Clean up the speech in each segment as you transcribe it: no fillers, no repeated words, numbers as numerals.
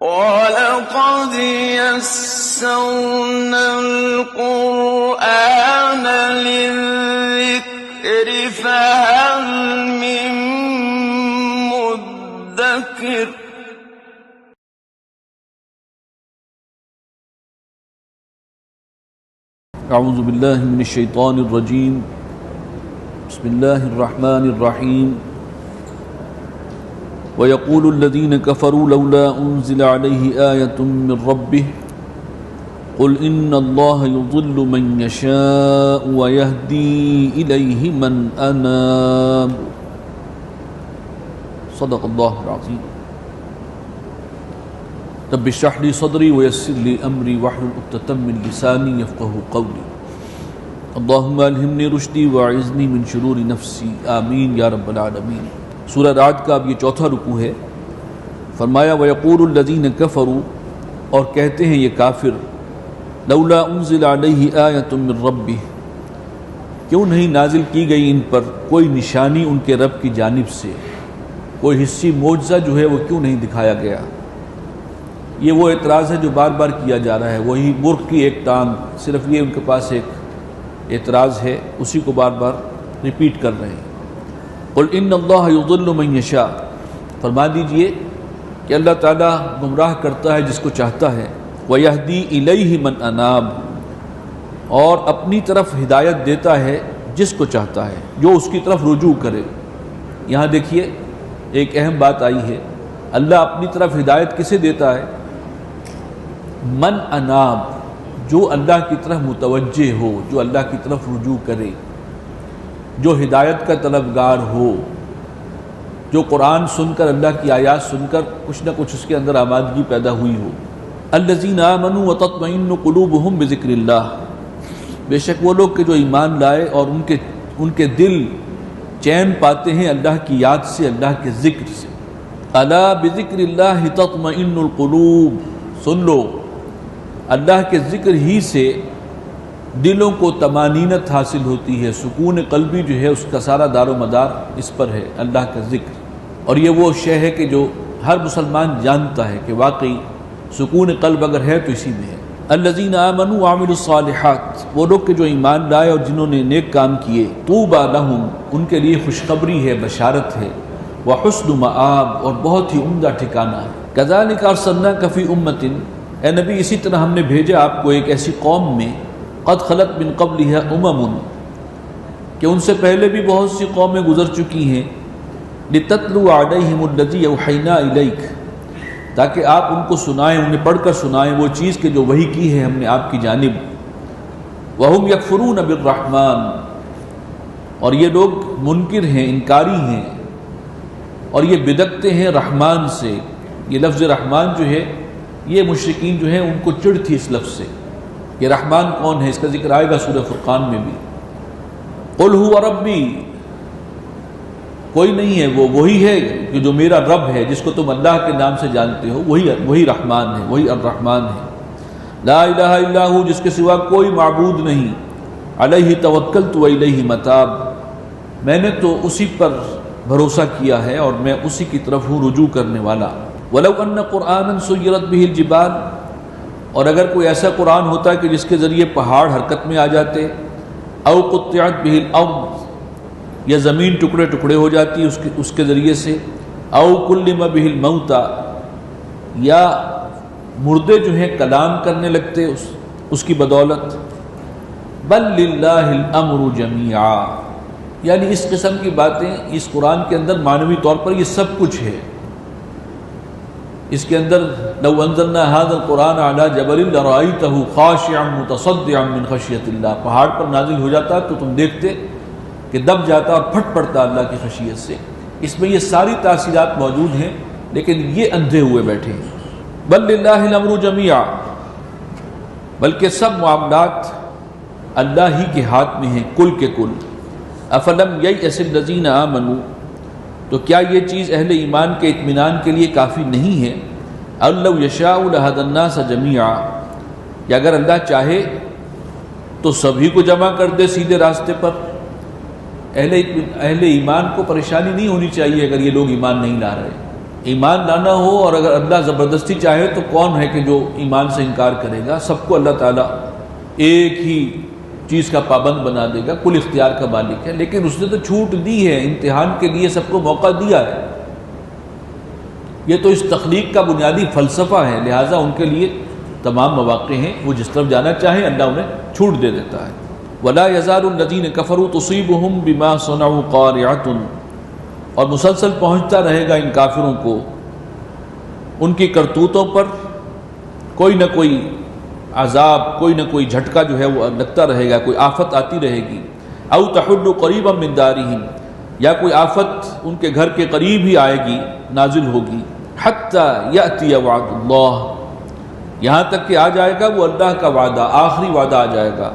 وَلَقَدْ يَسَّرْنَا الْقُرْآنَ لِلذِّكْرِ فَهَلْ مِن مُّدَّكِرٍ اعوذ باللہ من الشیطان الرجیم بسم اللہ الرحمن الرحیم وَيَقُولُ الَّذِينَ كَفَرُوا لَوْلَا أُنزِلَ عَلَيْهِ آيَةٌ مِّن رَّبِّهِ قُلْ إِنَّ اللَّهَ يُضِلُّ مَن يَشَاءُ وَيَهْدِي إِلَيْهِ مَنْ أَنَابَ صدق اللہ العظیم رب اشرح لي صدري ويسر لي أمري واحلل عقدة من لساني يفقهوا قولي اللهم ألهمني رشدي وأعذني من شرور نفسي آمین یا رب العالمین۔ سورہ رعد کا اب یہ چوتھا رکوع ہے۔ فرمایا وَيَقُولُ الَّذِينَ كَفَرُوا، اور کہتے ہیں یہ کافر، لولا انزل علیہ آیۃ من ربہ، کیوں نہیں نازل کی گئی ان پر کوئی نشانی ان کے رب کی جانب سے، کوئی حصی معجزہ جو ہے وہ کیوں نہیں دکھایا گیا۔ یہ وہ اعتراض ہے جو بار بار کیا جا رہا ہے، وہی مرغ کی ایک ٹانگ، صرف یہ ان کے پاس ایک اعتراض ہے، اسی کو بار بار ریپیٹ کر رہے ہیں۔ قل ان اللہ یضل من یشاء، فرما دیجئے کہ اللہ تعالیٰ گمراہ کرتا ہے جس کو چاہتا ہے، ویہدی الیہ من اناب، اور اپنی طرف ہدایت دیتا ہے جس کو چاہتا ہے، جو اس کی طرف رجوع کرے۔ یہاں دیکھیے ایک اہم بات آئی ہے، اللہ اپنی طرف ہدایت کسے دیتا ہے؟ من اناب، جو اللہ کی طرف متوجہ ہو، جو اللہ کی طرف رجوع کرے، جو ہدایت کا طلبگار ہو، جو قرآن سن کر، اللہ کی آیات سن کر کچھ نہ کچھ اس کے اندر آمادگی پیدا ہوئی ہو۔ الذین آمنوا وتطمئن قلوبہم بذکر اللہ، بے شک وہ لوگ کہ جو ایمان لائے اور ان کے دل چین پاتے ہیں اللہ کی یاد سے، اللہ کے ذکر سے۔ الا بذکر اللہ تطمئن القلوب، سن لو اللہ کے ذکر ہی سے دلوں کو طمانینت حاصل ہوتی ہے، سکون قلبی جو ہے اس کا سارا دار و مدار اس پر ہے، اللہ کا ذکر۔ اور یہ وہ شے ہے کہ جو ہر مسلمان جانتا ہے کہ واقعی سکون قلب اگر ہے تو اسی میں ہے۔ الذین آمنوا وعملوا الصالحات، وہ لوگ کہ جو ایمان لائے اور جنہوں نے نیک کام کیے، طوبی لہم، ان کے لیے خوشخبری ہے، بشارت ہے، وحسن مآب، اور بہت ہی عمدہ ٹھکانہ ہے۔ کذالک ارسلناک فی امۃ، اے نبی اسی طرح ہم نے بھیجا آپ کو ایک ایسی قوم میں، قد خلت من قبلها امم، کہ ان سے پہلے بھی بہت سی قومیں گزر چکی ہیں، لتتلو علیہم الذی اوحینا الیک، تاکہ آپ ان کو سنائیں، انہیں پڑھ کر سنائیں وہ چیز کہ جو وحی کی ہے ہم نے آپ کی جانب۔ وہم یکفرون بالرحمن، اور یہ لوگ منکر ہیں، انکاری ہیں، اور یہ بدعتے ہیں رحمان سے۔ یہ لفظ رحمان جو ہے یہ مشرکین جو ہیں ان کو چڑ تھی اس لفظ سے، یہ رحمان کون ہے، اس کا ذکر آئے گا سورہ فرقان میں بھی۔ قل هو ربی، کوئی نہیں ہے، وہ وہی ہے کہ جو میرا رب ہے، جس کو تم اللہ کے نام سے جانتے ہو، وہی رحمان ہے، وہی الرحمن ہے۔ لا الہ الا ہو، جس کے سوا کوئی معبود نہیں، علیہ توکلت و الیہ متاب، میں نے تو اسی پر بھروسہ کیا ہے اور میں اسی کی طرف ہوں رجوع کرنے والا۔ ولو ان قرآنا سیرت بہ الجبال، اور اگر کوئی ایسا قرآن ہوتا ہے کہ جس کے ذریعے پہاڑ حرکت میں آ جاتے، او قطعت بہ الارض، یا زمین ٹکڑے ٹکڑے ہو جاتی اس کے ذریعے سے، او کلم بہ الموتى، یا مردے جو ہیں کلام کرنے لگتے اس کی بدولت۔ بل للہ الامر جمیعا، یعنی اس قسم کی باتیں اس قرآن کے اندر معنوی طور پر یہ سب کچھ ہے۔ اس کے اندر لو انزلنا هذا القرآن على جبل لرأيته خاشعا متصدعا من خشیۃ اللہ، پہاڑ پر نازل ہو جاتا تو تم دیکھتے کہ دب جاتا اور پھٹ پڑتا اللہ کی خشیت سے۔ اس میں یہ ساری تاثیرات موجود ہیں، لیکن یہ اندھے ہوئے بیٹھے ہیں۔ بل للہ الامر جمیعا، بلکہ سب معاملات اللہ ہی کے ہاتھ میں ہیں، کل کے کل۔ افلم ییأس الذین آمنوا، تو کیا یہ چیز اہل ایمان کے اطمینان کے لیے کافی نہیں ہے؟ لو یشاء لہدی الناس جمیعا، کہ اگر اللہ چاہے تو سبھی کو جمع کر دے سیدھے راستے پر۔ اہل ایمان کو پریشانی نہیں ہونی چاہیے اگر یہ لوگ ایمان نہیں لا رہے، ایمان لانا ہو، اور اگر اللہ زبردستی چاہے تو کون ہے کہ جو ایمان سے انکار کرے گا؟ سب کو اللہ تعالیٰ ایک ہی چیز کا پابند بنا دے گا، کل اختیار کا مالک ہے، لیکن اس نے تو چھوٹ دی ہے، امتحان کے لیے سب کو موقع دیا ہے۔ یہ تو اس تخلیق کا بنیادی فلسفہ ہے، لہٰذا ان کے لیے تمام مواقع ہیں، وہ جس طرف جانا چاہیں اللہ انہیں چھوٹ دے دیتا ہے۔ وَلَا يَزَالُ الَّذِينَ كَفَرُوا تُصِيبُهُمْ بِمَا صَنَعُوا قَارِعَةٌ، اور مسلسل پہنچتا رہے گا ان کافروں کو ان کی کرتوتوں پر کوئی نہ کوئی عذاب، کوئی نہ کوئی جھٹکا جو ہے وہ لگتا رہے گا، کوئی آفت آتی رہے گی۔ او تحل قریبا من دارہم، یا کوئی آفت ان کے گھر کے قریب ہی آئے گی، نازل ہوگی۔ حتی یأتی وعد اللہ، یہاں تک کہ آ جائے گا وہ اللہ کا وعدہ، آخری وعدہ آ جائے گا۔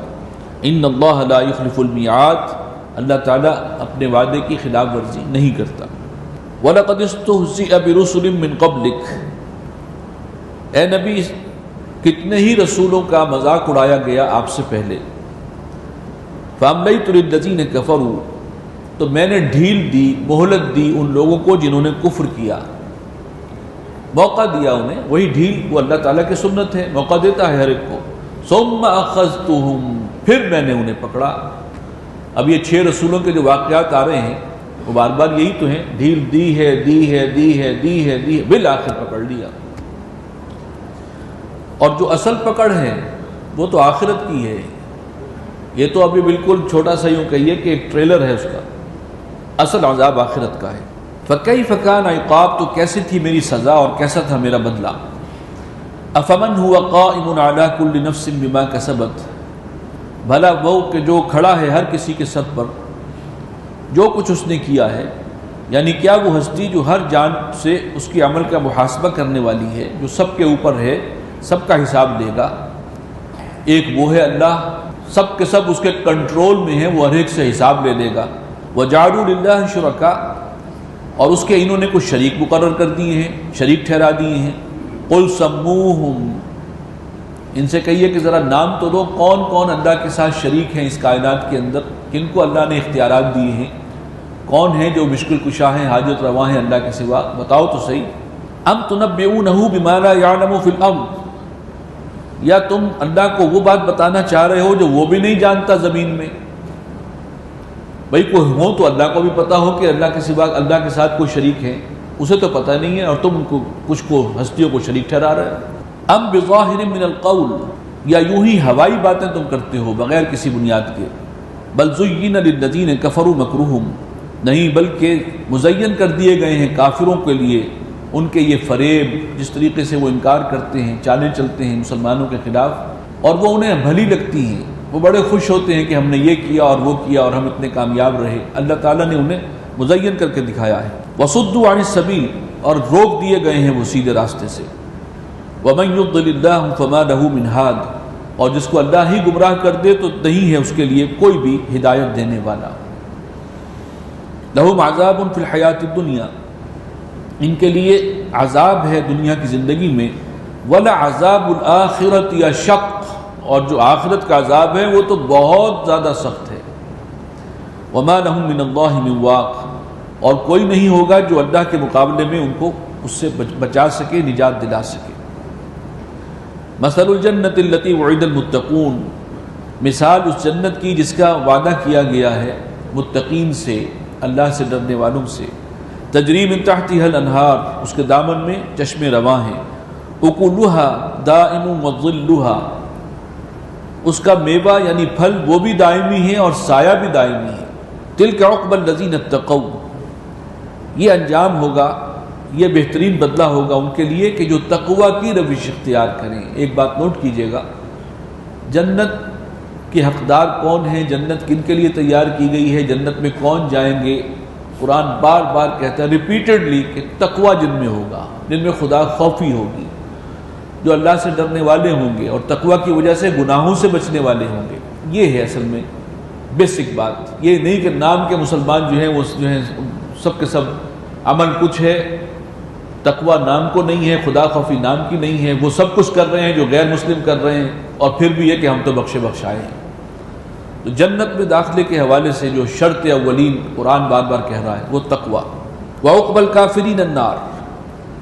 ان اللہ لا یخلف المیعاد، اللہ تعالیٰ اپنے وعدے کی خلاف ورزی نہیں کرتا۔ وَلَقَدِ اسْتُهْزِئَ بِرُسُلٍ مِّن قَبْلِكَ، اے نبی کتنے ہی رسولوں کا مذاق اڑایا گیا آپ سے پہلے۔ فَأَمْلَيْتُ لِلَّذِينَ كَفَرُوا، تو میں نے ڈھیل دی، مہلت دی ان لوگوں کو جنہوں نے کفر کیا، موقع دیا انہیں۔ وہی ڈھیل وہ اللہ تعالیٰ کی سنت ہے، موقع دیتا ہے ہر ایک کو۔ ثُمَّ أَخَذْتُهُمْ، پھر میں نے انہیں پکڑا۔ اب یہ 6 رسولوں کے جو واقعات آ رہے ہیں وہ بار بار یہی تو ہیں، ڈھیل دی ہے، بالآخر پکڑ لیا۔ اور جو اصل پکڑ ہے وہ تو آخرت کی ہے، یہ تو ابھی بالکل چھوٹا سا یوں کہیے کہ ایک ٹریلر ہے اس کا، اصل عذاب آخرت کا ہے۔ فَكَيْفَ كَانَ عِقَابِ، تو کیسی تھی میری سزا اور کیسا تھا میرا بدلہ۔ أَفَمَنْ هُوَ قَائِمٌ عَلَى كُلِّ نَفْسٍ بِمَا كَسَبَتْ، بھلا وہ کہ جو کھڑا ہے ہر کسی کے سر پر جو کچھ اس نے کیا ہے، یعنی کیا وہ ہستی جو ہر جان سے اس کی عمل کا محاسبہ کرنے والی ہے، جو سب کے اوپر ہے، سب کا حساب دے گا۔ ایک وہ ہے اللہ، سب کے سب اس کے کنٹرول میں ہیں، وہ ہر ایک سے حساب لے لے گا۔ وَجَعَلُوا لِلَّهِ شُرَكَاءَ، اور اس کے انہوں نے کچھ شریک مقرر کر دیے ہیں، شریک ٹھہرا دیے ہیں۔ قُلْ سَمُّوهُمْ، ان سے کہیے کہ ذرا نام تو دو، کون کون اللہ کے ساتھ شریک ہیں اس کائنات کے اندر، کن کو اللہ نے اختیارات دیے ہیں، کون ہیں جو مشکل کشا ہیں، حاجت رواں ہیں اللہ کے سوا، بتاؤ تو صحیح۔ ام تنبئونہ بما لا یعلم فی الارض، یا تم اللہ کو وہ بات بتانا چاہ رہے ہو جو وہ بھی نہیں جانتا زمین میں؟ بھئی کوئی ہو تو اللہ کو بھی پتا ہو کہ اللہ کے سوا اللہ کے ساتھ کوئی شریک ہے، اسے تو پتہ نہیں ہے، اور تم کو کچھ کو ہستیوں کو شریک ٹھہرا رہے ہو۔ ام بظاہر من القول، یا یوں ہی ہوائی باتیں تم کرتے ہو بغیر کسی بنیاد کے۔ بل زین للذین کفروا مکرہم، نہیں بلکہ مزین کر دیے گئے ہیں کافروں کے لیے ان کے یہ فریب، جس طریقے سے وہ انکار کرتے ہیں، چالیں چلتے ہیں مسلمانوں کے خلاف، اور وہ انہیں بھلی لگتی ہیں، وہ بڑے خوش ہوتے ہیں کہ ہم نے یہ کیا اور وہ کیا اور ہم اتنے کامیاب رہے۔ اللہ تعالیٰ نے انہیں مزین کر کے دکھایا ہے۔ وصدوا عن السبیل، اور روک دیے گئے ہیں وہ سیدھے راستے سے۔ وَمَن يُضْلِلِ اللَّهُ فَمَا لَهُ مِنْ هَادٍ، اور جس کو اللہ ہی گمراہ کر دے تو نہیں ہے اس کے لیے کوئی بھی ہدایت دینے والا۔ لَهُمْ عَذَابٌ فِي الْحَيَاةِ الدُّنْيَا، ان کے لیے عذاب ہے دنیا کی زندگی میں۔ وَلَعَذَابُ الْآخِرَةِ أَشَقُّ، اور جو آخرت کا عذاب ہے وہ تو بہت زیادہ سخت ہے۔ وَمَا لَهُم مِّنَ اللَّهِ مِن وَاقٍ، اور کوئی نہیں ہوگا جو اللہ کے مقابلے میں ان کو اس سے بچا سکے، نجات دلا سکے۔ مثل الجنت التي وعد المتقون، مثال اس جنت کی جس کا وعدہ کیا گیا ہے متقین سے، اللہ سے ڈرنے والوں سے۔ تجری من تحتها الانہار، اس کے دامن میں چشمے رواں ہیں۔ اکلها دائم وظلها، اس کا میوہ یعنی پھل وہ بھی دائمی ہے اور سایہ بھی دائمی ہے۔ تلک عقبى الذین اتقوا، یہ انجام ہوگا، یہ بہترین بدلہ ہوگا ان کے لیے کہ جو تقوی کی روش اختیار کریں۔ ایک بات نوٹ کیجئے گا، جنت کے حقدار کون ہیں، جنت کن کے لیے تیار کی گئی ہے، جنت میں کون جائیں گے، قرآن بار بار کہتا ہے ریپیٹڈلی کہ تقوی جن میں ہوگا، جن میں خدا خوفی ہوگی، جو اللہ سے ڈرنے والے ہوں گے اور تقوی کی وجہ سے گناہوں سے بچنے والے ہوں گے۔ یہ ہے اصل میں بیسک بات، یہ نہیں کہ نام کے مسلمان جو ہیں وہ جو ہیں سب کے سب عمل کچھ ہے، تقوی نام کو نہیں ہے، خدا خوفی نام کی نہیں ہے، وہ سب کچھ کر رہے ہیں جو غیر مسلم کر رہے ہیں، اور پھر بھی یہ کہ ہم تو بخشے بخشائے ہیں۔ تو جنت میں داخلے کے حوالے سے جو شرط اولین قرآن بار بار کہہ رہا ہے وہ تقوی۔ وعقبى الکافرین النار،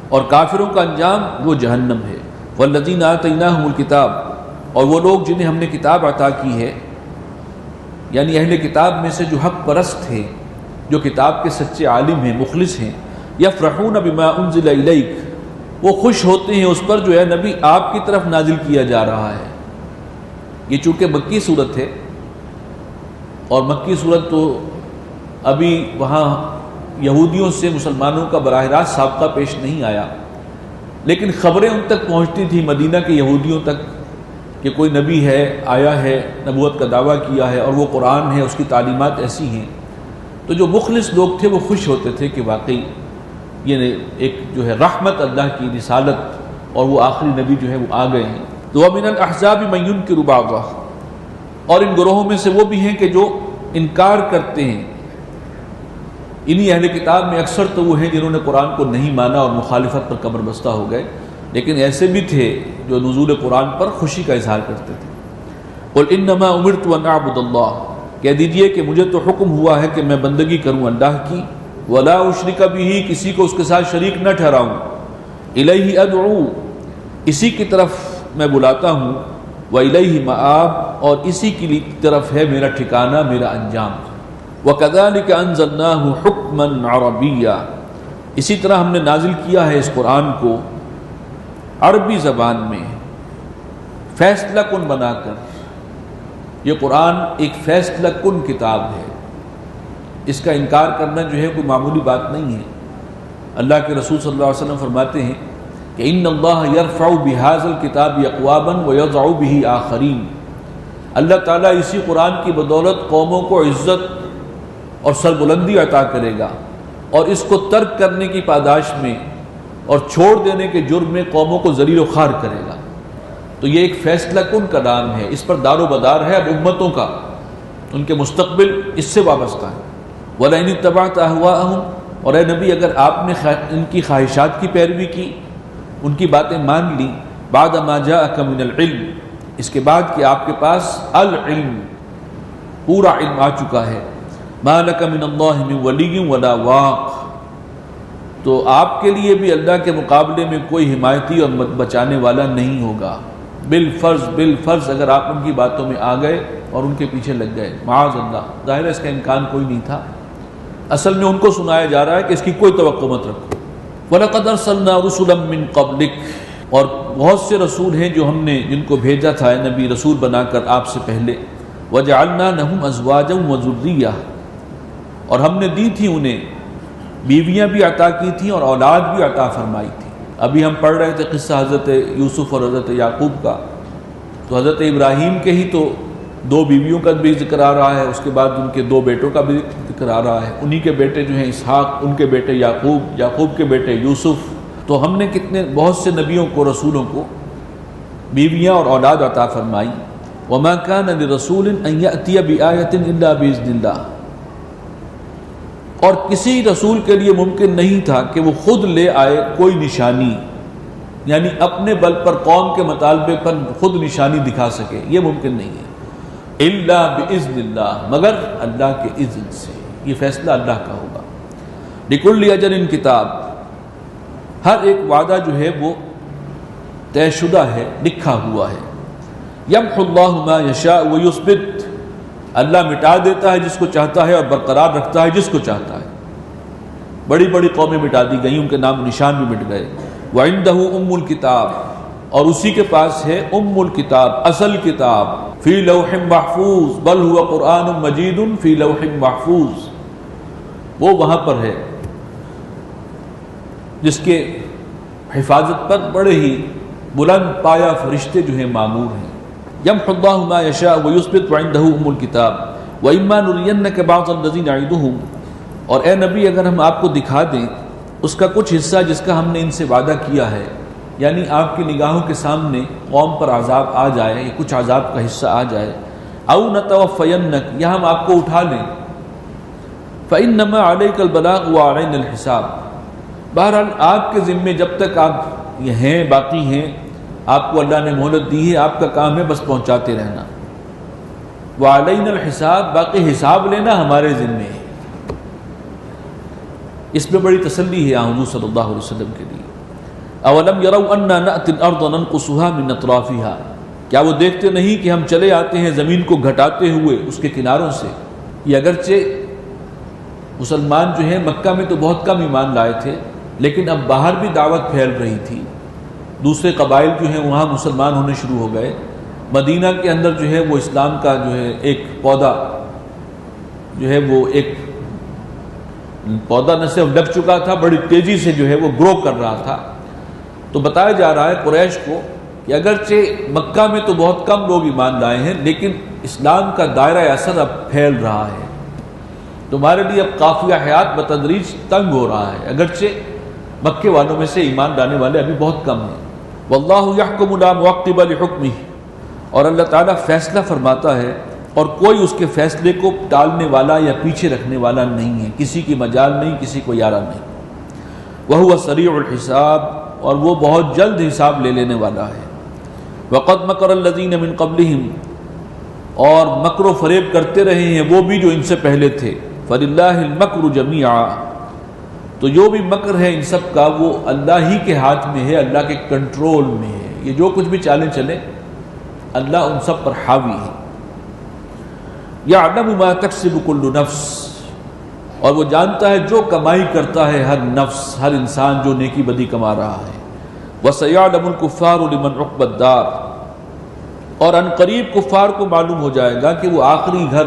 اور کافروں کا انجام وہ جہنم ہے۔ والذین آتیناہم الکتاب، اور وہ لوگ جنہیں ہم نے کتاب عطا کی ہے، یعنی اہل کتاب میں سے جو حق پرست ہیں، جو کتاب کے سچے عالم ہیں، مخلص ہیں، یفرحون بما انزل الیک، وہ خوش ہوتے ہیں اس پر جو ہے نبی آپ کی طرف نازل کیا جا رہا ہے۔ یہ چونکہ مکی صورت ہے، اور مکی صورت تو ابھی وہاں یہودیوں سے مسلمانوں کا براہ راست سابقہ پیش نہیں آیا، لیکن خبریں ان تک پہنچتی تھیں مدینہ کے یہودیوں تک کہ کوئی نبی ہے، آیا ہے، نبوت کا دعویٰ کیا ہے، اور وہ قرآن ہے، اس کی تعلیمات ایسی ہیں۔ تو جو مخلص لوگ تھے وہ خوش ہوتے تھے کہ واقعی یہ ایک جو ہے رحمت اللہ کی رسالت اور وہ آخری نبی جو ہے وہ آ گئے ہیں۔ تو وَمِنَ الْأَحْزَابِ مَن يُنْكِرُ بَعْضَهُ، اور ان گروہوں میں سے وہ بھی ہیں کہ جو انکار کرتے ہیں۔ انہی اہل کتاب میں اکثر تو وہ ہیں جنہوں نے قرآن کو نہیں مانا اور مخالفت پر کمر بستہ ہو گئے، لیکن ایسے بھی تھے جو نزول قرآن پر خوشی کا اظہار کرتے تھے۔ قُلْ إِنَّمَا أُمِرْتُ أَنْ أَعْبُدَ اللَّهَ، کہہ دیجئے کہ مجھے تو حکم ہوا ہے کہ میں بندگی کروں اللہ کی، وَلَا أُشْرِكَ بِهِ، کسی کو اس کے ساتھ شریک نہ ٹھہراؤں، إِلَيْهِ أَدْعُو، اسی کی طرف میں بلاتا ہوں، وَإِلَيْهِ مَآب، اور اسی کی طرف ہے میرا ٹھکانہ، میرا انجام۔ وَكَذَلِكَ أَنزَلْنَاهُ حُكْمًا عَرَبِيًّا، اسی طرح ہم نے نازل کیا ہے اس قرآن کو عربی زبان میں فیصلہ کن بنا کر۔ یہ قرآن ایک فیصلہ کن کتاب ہے، اس کا انکار کرنا جو ہے کوئی معمولی بات نہیں ہے۔ اللہ کے رسول صلی اللہ علیہ وسلم فرماتے ہیں کہ ان اللہ یرفع بہذا الکتاب اقواما ویضع به آخرین، اللہ تعالیٰ اسی قرآن کی بدولت قوموں کو عزت اور سربلندی عطا کرے گا، اور اس کو ترک کرنے کی پاداش میں اور چھوڑ دینے کے جرم میں قوموں کو ذلیل و خوار کرے گا۔ تو یہ ایک فیصلہ کن کا نام ہے، اس پر دار و بدار ہے اب امتوں کا، ان کے مستقبل اس سے وابستہ ہے۔ وَلَئِنِ اتَّبَعْتَ أَهْوَاءَهُمْ، اور اے نبی اگر آپ نے ان کی خواہشات کی پیروی کی، ان کی باتیں مان لی، بعد ما جاءک من العلم، اس کے بعد کہ آپ کے پاس العلم پورا علم آ چکا ہے، ما لک من اللہ من ولی ولا واق، تو آپ کے لیے بھی اللہ کے مقابلے میں کوئی حمایتی اور بچانے والا نہیں ہوگا۔ بالفرض اگر آپ ان کی باتوں میں آ گئے اور ان کے پیچھے لگ گئے، معاذ اللہ، ظاہر ہے اس کا امکان کوئی نہیں تھا۔ اصل میں ان کو سنایا جا رہا ہے کہ اس کی کوئی توقع مت رکھو۔ وَلَقَدْ أَرْسَلْنَا رُسُلًا مِّن قَبْلِكَ، اور بہت سے رسول ہیں جو ہم نے جن کو بھیجا تھا اے نبی رسول بنا کر آپ سے پہلے، وَجَعَلْنَا لَهُمْ أَزْوَاجًا وَذُرِّيَّةً، اور ہم نے دی تھی انہیں بیویاں بھی عطا کی تھیں اور اولاد بھی عطا فرمائی تھی۔ ابھی ہم پڑھ رہے تھے قصہ حضرت یوسف اور حضرت یعقوب کا، تو حضرت ابراہیم کے ہی تو 2 بیویوں کا بھی ذکر آ رہا ہے، اس کے بعد ان کے 2 بیٹوں کا بھی ذکر آ رہا ہے، انہی کے بیٹے جو ہیں اسحاق، ان کے بیٹے یعقوب، یعقوب کے بیٹے یوسف۔ تو ہم نے بہت سے نبیوں کو، رسولوں کو بیویاں اور اولاد عطا فرمائی۔ وَمَا كَانَ لِرَسُولٍ أَن يَأْتِيَ بِآيَةٍ إِلَّا بِإِذْنِ اللَّهِ، اور کسی رسول کے لیے ممکن نہیں تھا کہ وہ خود لے آئے کوئی نشانی، یعنی اپنے بل پر قوم کے مطالبے پر خود نشانی دکھا سکے، یہ ممکن نہیں ہے۔ الا باذن اللہ، مگر اللہ کے اذن سے، یہ فیصلہ اللہ کا ہوگا۔ لکل اجل کتاب، ہر ایک وعدہ جو ہے وہ طے شدہ ہے، لکھا ہوا ہے۔ یمحو اللہ ما یشاء ویثبت، اللہ مٹا دیتا ہے جس کو چاہتا ہے اور برقرار رکھتا ہے جس کو چاہتا ہے۔ بڑی بڑی قومیں مٹا دی گئیں، ان کے نام نشان بھی مٹ گئے۔ وَعِندَهُ أُمُّ الْكِتَابِ، اور اسی کے پاس ہے ام الکتاب، اصل کتاب، فی لوح محفوظ، بل هو قرآن مجید فی لوح محفوظ، وہ وہاں پر ہے جس کے حفاظت پر بڑے ہی بلند پایا فرشتے جو ہیں معمور ہیں۔ یمحو اللہ ما یشاء ویثبت وعنده ام الکتاب وإما نرینک بعض الذی نعدهم، اور اے نبی اگر ہم آپ کو دکھا دیں اس کا کچھ حصہ جس کا ہم نے ان سے وعدہ کیا ہے، یعنی آپ کی نگاہوں کے سامنے قوم پر عذاب آ جائے یا کچھ عذاب کا حصہ آ جائے، او نتوفینک، یا ہم آپ کو اٹھا لیں، فإنما علیک البلاغ وعلینا الحساب، بہرحال آپ کے ذمے جب تک آپ یہ ہیں، باقی ہیں، آپ کو اللہ نے مہلت دی ہے، آپ کا کام ہے بس پہنچاتے رہنا۔ وعلینا الحساب، باقی حساب لینا ہمارے ذمے ہے۔ اس میں بڑی تسلی ہے حضور صلی اللہ علیہ وسلم کے لیے۔ اولم یروا انا نأتی الارض ننقصها من اطرافها، کیا وہ دیکھتے نہیں کہ ہم چلے آتے ہیں زمین کو گھٹاتے ہوئے اس کے کناروں سے۔ یہ اگرچہ مسلمان جو ہیں مکہ میں تو بہت کم ایمان لائے تھے، لیکن اب باہر بھی دعوت پھیل رہی تھی، دوسرے قبائل جو ہیں وہاں مسلمان ہونے شروع ہو گئے۔ مدینہ کے اندر جو ہے وہ اسلام کا جو ہے ایک پودا جو ہے وہ ایک پودا نہ صرف لگ چکا تھا، بڑی تیزی سے جو ہے وہ گرو کر رہا تھا۔ تو بتایا جا رہا ہے قریش کو کہ اگرچہ مکہ میں تو بہت کم لوگ ایمان لائے ہیں، لیکن اسلام کا دائرہ اثر اب پھیل رہا ہے، تمہارے لیے اب قافیہ حیات بتدریج تنگ ہو رہا ہے، اگرچہ مکے والوں میں سے ایمان لانے والے ابھی بہت کم ہیں۔ واللہ یحکم لا معقب لحکمہ، اور اللہ تعالیٰ فیصلہ فرماتا ہے اور کوئی اس کے فیصلے کو ٹالنے والا یا پیچھے رکھنے والا نہیں ہے، کسی کی مجال نہیں، کسی کو یارہ نہیں۔ وہو سریع الحساب، اور وہ بہت جلد حساب لے لینے والا ہے۔ وقد مکر الذین من قبلہم، اور مکر و فریب کرتے رہے ہیں وہ بھی جو ان سے پہلے تھے۔ فللہ المکر جمیعا، تو جو بھی مکر ہے ان سب کا وہ اللہ ہی کے ہاتھ میں ہے، اللہ کے کنٹرول میں ہے، یہ جو کچھ بھی چالیں چلیں اللہ ان سب پر حاوی ہے۔ یعلم ما تکسب کل نفس، اور وہ جانتا ہے جو کمائی کرتا ہے ہر نفس، ہر انسان جو نیکی بدی کما رہا ہے۔ وَسَيَعْلَمُ الْكُفَّارُ لِمَنْ عُقْبَى الدَّارِ، اور ان قریب کفار کو معلوم ہو جائے گا کہ وہ آخری گھر،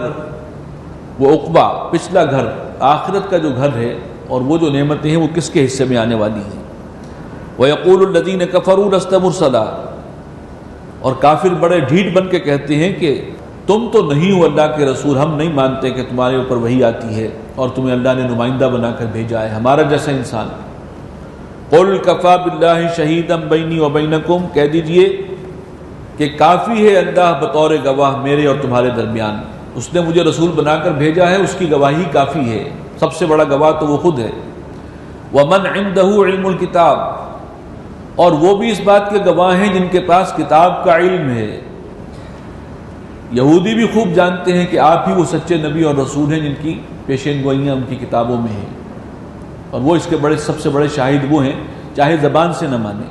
وہ عقبہ پچھلا گھر، آخرت کا جو گھر ہے اور وہ جو نعمتیں ہیں وہ کس کے حصے میں آنے والی ہیں۔ وَيَقُولُ الَّذِينَ كَفَرُوا لَسْتَ مُرْسَلًا، اور کافر بڑے ڈھیٹ بن کے کہتے ہیں کہ تم تو نہیں ہو اللہ کے رسول، ہم نہیں مانتے کہ تمہارے اوپر وحی آتی ہے اور تمہیں اللہ نے نمائندہ بنا کر بھیجا ہے، ہمارا جیسا انسان۔ قُلْ كَفَى بِاللَّهِ شَهِيدًا بَيْنِي وَبَيْنَكُمْ، کہہ دیجئے کہ کافی ہے اللہ بطور گواہ میرے اور تمہارے درمیان، اس نے مجھے رسول بنا کر بھیجا ہے، اس کی گواہی کافی ہے، سب سے بڑا گواہ تو وہ خود ہے۔ وَمَنْ عِنْدَهُ عِلْمُ الْكِتَابِ، اور وہ بھی اس بات کے گواہ ہیں جن کے پاس کتاب کا علم ہے۔ یہودی بھی خوب جانتے ہیں کہ آپ ہی وہ سچے نبی اور رسول ہیں جن کی پیشین گوئیاں ان کی کتابوں میں ہیں، اور وہ اس کے بڑے سب سے بڑے شاہد وہ ہیں، چاہے زبان سے نہ مانیں۔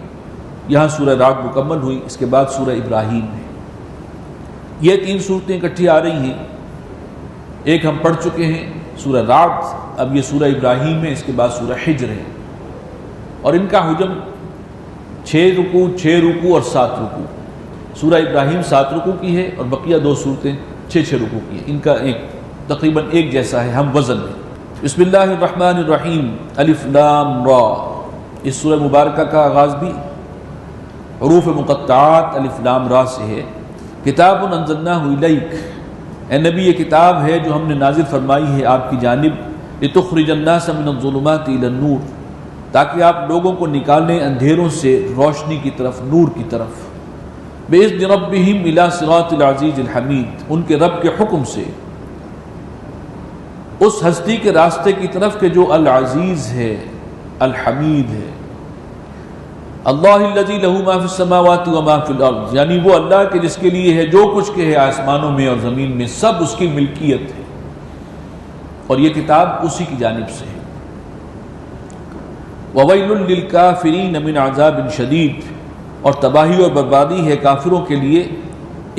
یہاں سورہ رعد مکمل ہوئی، اس کے بعد سورہ ابراہیم ہے۔ یہ تین صورتیں اکٹھی آ رہی ہیں، ایک ہم پڑھ چکے ہیں سورہ رعد، اب یہ سورہ ابراہیم ہے، اس کے بعد سورہ حجر ہے، اور ان کا حجم 6 رکوع اور 7 رکوع۔ سورہ ابراہیم 7 رکوع کی ہے اور بقیہ 2 صورتیں 6 رکوع کی ہیں، ان کا تقریباً ایک جیسا ہے ہم وزن میں۔ بسم اللہ الرحمن الرحیم، الف لام را، اس سورہ مبارکہ کا آغاز بھی حروف مقطعات الف لام را سے ہے۔ کتاب انزلناہ الیک، اے نبی یہ کتاب ہے جو ہم نے نازل فرمائی ہے آپ کی جانب، لتخرج الناس من الظلمات الی النور، تاکہ آپ لوگوں کو نکالیں اندھیروں سے روشنی کی طرف، نور کی طرف۔ بِإِذْنِ رَبِّهِمْ إِلَى صِرَاطِ الْعَزِيزِ الْحَمِيدِ، ان کے رب کے حکم سے اس ہستی کے راستے کی طرف کہ جو العزیز ہے، الحمید ہے۔ اللہ الذی لہ ما فی السماوات و ما فی الارض، یعنی وہ اللہ کے جس کے لیے ہے جو کچھ کے ہے آسمانوں میں اور زمین میں، سب اس کی ملکیت ہے، اور یہ کتاب اسی کی جانب سے ہے۔ وَوَيْلٌ لِّلْكَافِرِينَ مِنْ عَذَابٍ شَدِيدٍ، اور تباہی اور بربادی ہے کافروں کے لیے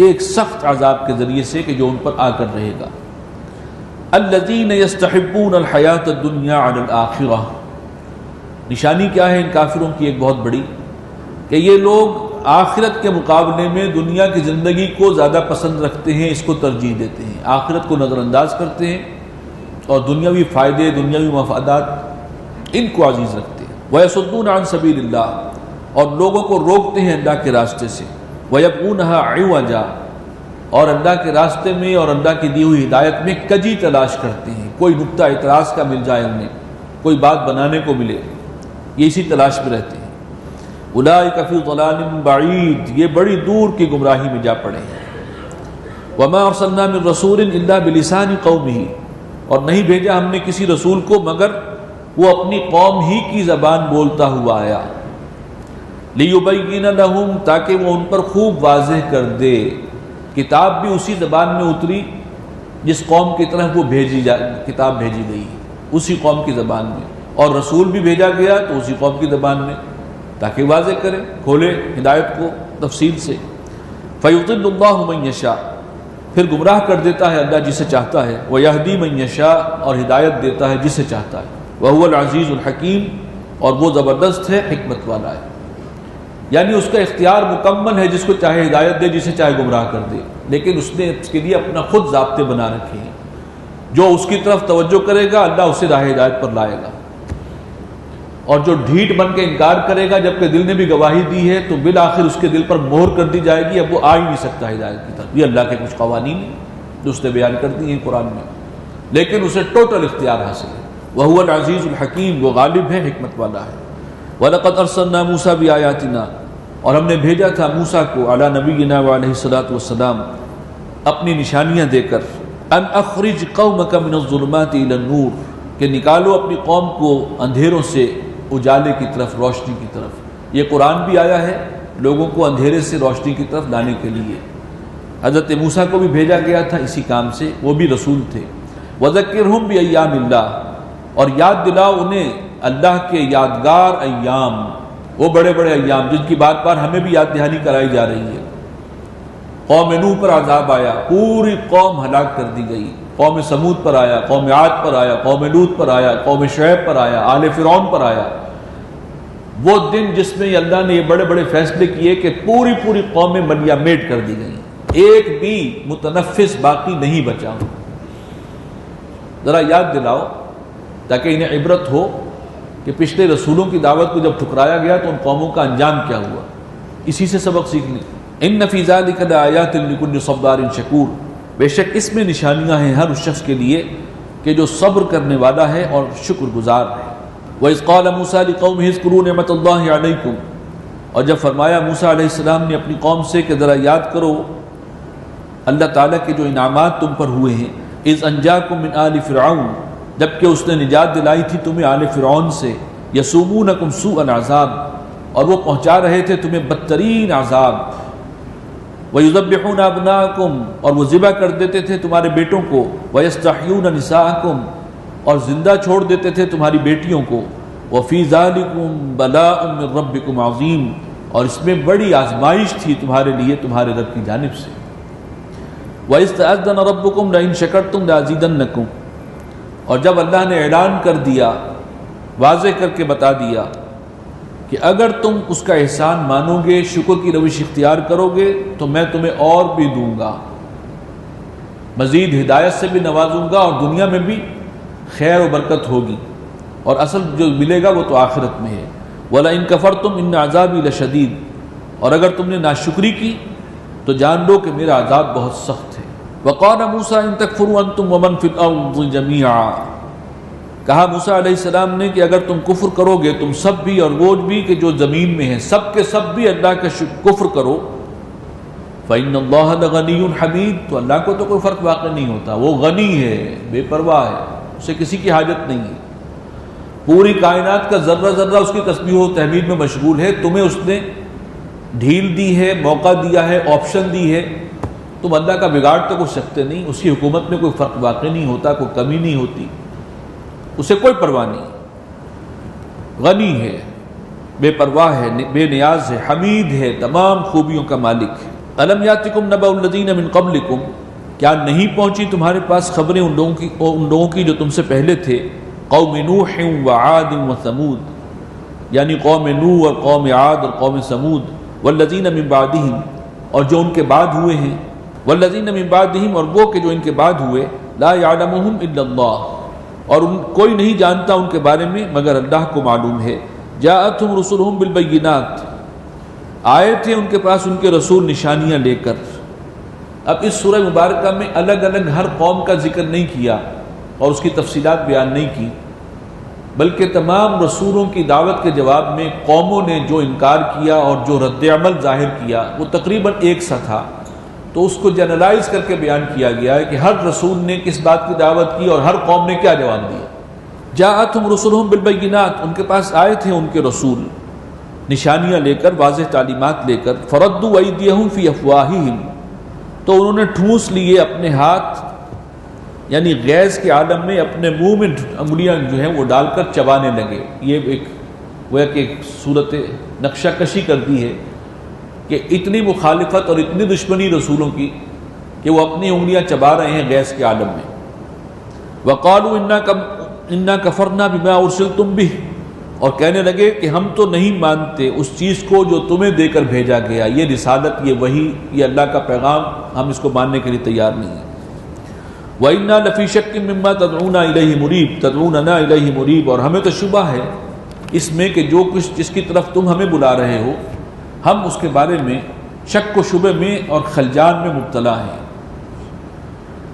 ایک سخت عذاب کے ذریعے سے کہ جو ان پر آ کر رہے گا۔ الذین یستحبون الحیاۃ الدنیا علی الآخرہ، نشانی کیا ہے ان کافروں کی ایک بہت بڑی، کہ یہ لوگ آخرت کے مقابلے میں دنیا کی زندگی کو زیادہ پسند رکھتے ہیں، اس کو ترجیح دیتے ہیں، آخرت کو نظر انداز کرتے ہیں اور دنیاوی فائدے، دنیاوی مفادات ان کو عزیز رکھتے ہیں۔ وَيَصُدُّونَ عَن سَبِيلِ اللَّهِ، اور لوگوں کو روکتے ہیں اللہ کے راستے سے۔ وَيَبْغُونَهَا عِوَجًا، اور اللہ کے راستے میں اور اللہ کی دی ہوئی ہدایت میں کجی تلاش کرتے ہیں، کوئی نقطہ اعتراض کا مل جائے انہیں، کوئی بات بنانے کو ملے، یہ اسی تلاش میں رہتے ہیں۔ اولئک فی ضلال بعید، یہ بڑی دور کی گمراہی میں جا پڑے ہیں۔ وما ارسلنا من رسول الا بلسان قومہ، اور نہیں بھیجا ہم نے کسی رسول کو مگر وہ اپنی قوم ہی کی زبان بولتا ہوا آیا۔ لیبین لہم، تاکہ وہ ان پر خوب واضح کر دے، کتاب بھی اسی زبان میں اتری جس قوم کی طرف وہ کتاب بھیجی گئی، اسی قوم کی زبان میں، اور رسول بھی بھیجا گیا تو اسی قوم کی زبان میں۔ تاکہ واضح کرے، کھولے ہدایت کو تفصیل سے۔ فَيُضِلُّ اللَّهُ مَن يَشَاءُ، پھر گمراہ کر دیتا ہے اللہ جسے چاہتا ہے، وَيَهْدِي مَن يَشَاءُ، اور ہدایت دیتا ہے جسے چاہتا ہے، وَهُوَ الْعَزِيزُ الْحَكِيمُ، اور وہ زبردست ہے، حکمت والا ہے۔ یعنی اس کا اختیار مکمل ہے، جس کو چاہے ہدایت دے، جسے چاہے گمراہ کر دے، لیکن اس نے اس کے لیے اپنا خود ضابطے بنا رکھے ہیں۔ جو اس کی طرف توجہ کرے گا اللہ اسے راہ ہدایت پر لائے گا، اور جو ڈھیٹ بن کے انکار کرے گا جبکہ دل نے بھی گواہی دی ہے تو بالآخر اس کے دل پر مہر کر دی جائے گی، اب وہ آ ہی نہیں سکتا ہدایت کی طرف۔ یہ اللہ کے کچھ قوانین ہیں جو اس نے بیان کر دی ہیں قرآن میں، لیکن اسے ٹوٹل اختیار حاصل ہے۔ وَهُوَ الْعَزِيزُ الْحَكِيمُ، وہ غالب ہے، حکمت والا ہے۔ وَلَقَدْ أَرْسَلْنَا مُوسَىٰ بِآيَاتِنَا، اور ہم نے بھیجا تھا موسیٰ کو علی نبینا وعلیہ الصلاۃ والسلام اپنی نشانیاں دے کر، ان اخرج قومک من الظلمات الی النور، کہ نکالو اپنی قوم کو اندھیروں سے اجالے کی طرف، روشنی کی طرف۔ یہ قرآن بھی آیا ہے لوگوں کو اندھیرے سے روشنی کی طرف لانے کے لیے۔ حضرت موسیٰ کو بھی بھیجا گیا تھا اسی کام سے، وہ بھی رسول تھے۔ وذکرہم بایام اللہ، اور یاد دلاؤ انہیں اللہ کے یادگار ایام، وہ بڑے بڑے ایام جن کی بار بار ہمیں بھی یاد دہانی کرائی جا رہی ہے۔ قوم نوح پر عذاب آیا، پوری قوم ہلاک کر دی گئی۔ قوم سمود پر آیا، قوم عاد پر آیا، قوم لوط پر آیا، قوم شعیب پر آیا، آل فرعون پر آیا۔ وہ دن جس میں اللہ نے یہ بڑے بڑے فیصلے کیے کہ پوری پوری قومیں ملیا میٹ کر دی گئیں، ایک بھی متنفس باقی نہیں بچا۔ ذرا یاد دلاؤ تاکہ انہیں عبرت ہو کہ پچھلے رسولوں کی دعوت کو جب ٹھکرایا گیا تو ان قوموں کا انجام کیا ہوا، اسی سے سبق سیکھ لیں۔ ان فی ذلک لآیات لکل صبار شکور، بے شک اس میں نشانیاں ہیں ہر اس شخص کے لیے کہ جو صبر کرنے والا ہے اور شکر گزار ہے۔ وَإِذْ قَالَ مُوسَىٰ لِقَوْمِهِ اذْكُرُوا نِعْمَتَ اللَّهِ عَلَيْكُمْ، اور جب فرمایا موسیٰ علیہ السلام نے اپنی قوم سے کہ ذرا یاد کرو اللہ تعالیٰ کے جو انعامات تم پر ہوئے ہیں۔ اذ انجاکم من آل فرعون، جبکہ اس نے نجات دلائی تھی تمہیں آل فرعون سے۔ یسومونکم سوء العذاب، اور وہ پہنچا رہے تھے تمہیں بدترین عذاب۔ وَيُذَبِّحُونَ أَبْنَاءَكُمْ، اور وہ ذبح کر دیتے تھے تمہارے بیٹوں کو۔ وَيَسْتَحْيُونَ نِسَاءَكُمْ، اور زندہ چھوڑ دیتے تھے تمہاری بیٹیوں کو۔ وَفِي ذَلِكُمْ بَلَاءٌ مِّن رَبِّكُمْ عَظِيمٌ، اور اس میں بڑی آزمائش تھی تمہارے لیے تمہارے رب کی جانب سے۔ وَإِذْ تَأَذَّنَ رَبُّكُمْ لَئِن شَكَرْتُمْ لَأَزِيدَنَّكُمْ، اور جب اللہ نے اعلان کر دیا، واضح کر کے بتا دیا کہ اگر تم اس کا احسان مانو گے، شکر کی روش اختیار کرو گے تو میں تمہیں اور بھی دوں گا، مزید ہدایت سے بھی نوازوں گا، اور دنیا میں بھی خیر و برکت ہوگی، اور اصل جو ملے گا وہ تو آخرت میں ہے۔ وَلَئِن كَفَرْتُمْ إِنَّ عَذَابِي لَشَدِيدٌ، اور اگر تم نے ناشکری کی تو جان لو کہ میرا عذاب بہت سخت ہے۔ وَقَالَ مُوسَىٰ إِن تَكْفُرُوا أَنتُمْ وَمَنْ فِي الْأَرْضِ جَمِيعًا، کہا موسیٰ علیہ السلام نے کہ اگر تم کفر کرو گے، تم سب بھی اور وہ بھی کہ جو زمین میں ہیں، سب کے سب بھی اللہ کا کفر کرو، فَإِنَّ اللَّهَ لَغَنِيٌّ حَمِيدٌ، تو اللہ کو تو کوئی فرق واقع نہیں ہوتا، وہ غنی ہے، بے پرواہ ہے، اسے کسی کی حاجت نہیں ہے، پوری کائنات کا ذرہ ذرہ اس کی تسبیح و تحمید میں مشغول ہے۔ تمہیں اس نے ڈھیل دی ہے، موقع دیا ہے، آپشن دی ہے، تم اللہ کا بگاڑ تو کچھ سکتے نہیں، اس کی حکومت میں کوئی فرق واقع نہیں ہوتا، کوئی کمی نہیں ہوتی، اسے کوئی پرواہ نہیں، غنی ہے، بے پرواہ ہے، بے نیاز ہے، حمید ہے، تمام خوبیوں کا مالک ہے۔ الم یاتکم نبأ الذین من قبلکم، کیا نہیں پہنچی تمہارے پاس خبریں ان لوگوں کی جو تم سے پہلے تھے، قوم نوح وعاد وثمود، یعنی قوم نوح اور قوم عاد اور قوم سمود، والذین من بعدہم، اور جو ان کے بعد ہوئے ہیں، والذین من بعدہم، اور وہ کہ جو ان کے بعد ہوئے، لا یعلمہم الا اللہ، اور کوئی نہیں جانتا ان کے بارے میں مگر اللہ کو معلوم ہے۔ جاءتہم رسلہم بالبینات، آئے تھے ان کے پاس ان کے رسول نشانیاں لے کر۔ اب اس سورہ مبارکہ میں الگ الگ ہر قوم کا ذکر نہیں کیا اور اس کی تفصیلات بیان نہیں کی، بلکہ تمام رسولوں کی دعوت کے جواب میں قوموں نے جو انکار کیا اور جو رد عمل ظاہر کیا وہ تقریباً ایک سا تھا، تو اس کو جنرلائز کر کے بیان کیا گیا ہے کہ ہر رسول نے کس بات کی دعوت کی اور ہر قوم نے کیا جواب دیا۔ جاءتہم رسلہم بالبینات، ان کے پاس آئے تھے ان کے رسول نشانیاں لے کر، واضح تعلیمات لے کر۔ فردوا ایدیہم فی افواہہم، تو انہوں نے ٹھونس لیے اپنے ہاتھ، یعنی غیظ کے عالم میں اپنے منہ میں انگلیاں جو ہیں وہ ڈال کر چبانے لگے۔ یہ ایک وہ کہ ایک صورت نقشہ کشی کر دی ہے کہ اتنی مخالفت اور اتنی دشمنی رسولوں کی کہ وہ اپنی انگلیاں چبا رہے ہیں گیس کے عالم میں. وَقَالُوا إِنَّا كَفَرْنَا بِمَا أُرْسِلْتُمْ بِهِ، اور کہنے لگے کہ ہم تو نہیں مانتے اس چیز کو جو تمہیں دے کر بھیجا گیا، یہ رسالت، یہ وحی، یہ اللہ کا پیغام، ہم اس کو ماننے کے لیے تیار نہیں ہیں. وَإِنَّا لَفِي شَكٍّ مِّمَّا تَدْعُونَا إِلَيْهِ مُرِيبٍ تَدْعُونَنَا إِلَيْهِ مُرِيبٍ، اور ہمیں تو شبہ ہے اس میں کہ جو کچھ جس کی طرف تم ہمیں بلا رہے ہو ہم اس کے بارے میں شک و شبہ میں اور خلجان میں مبتلا ہیں.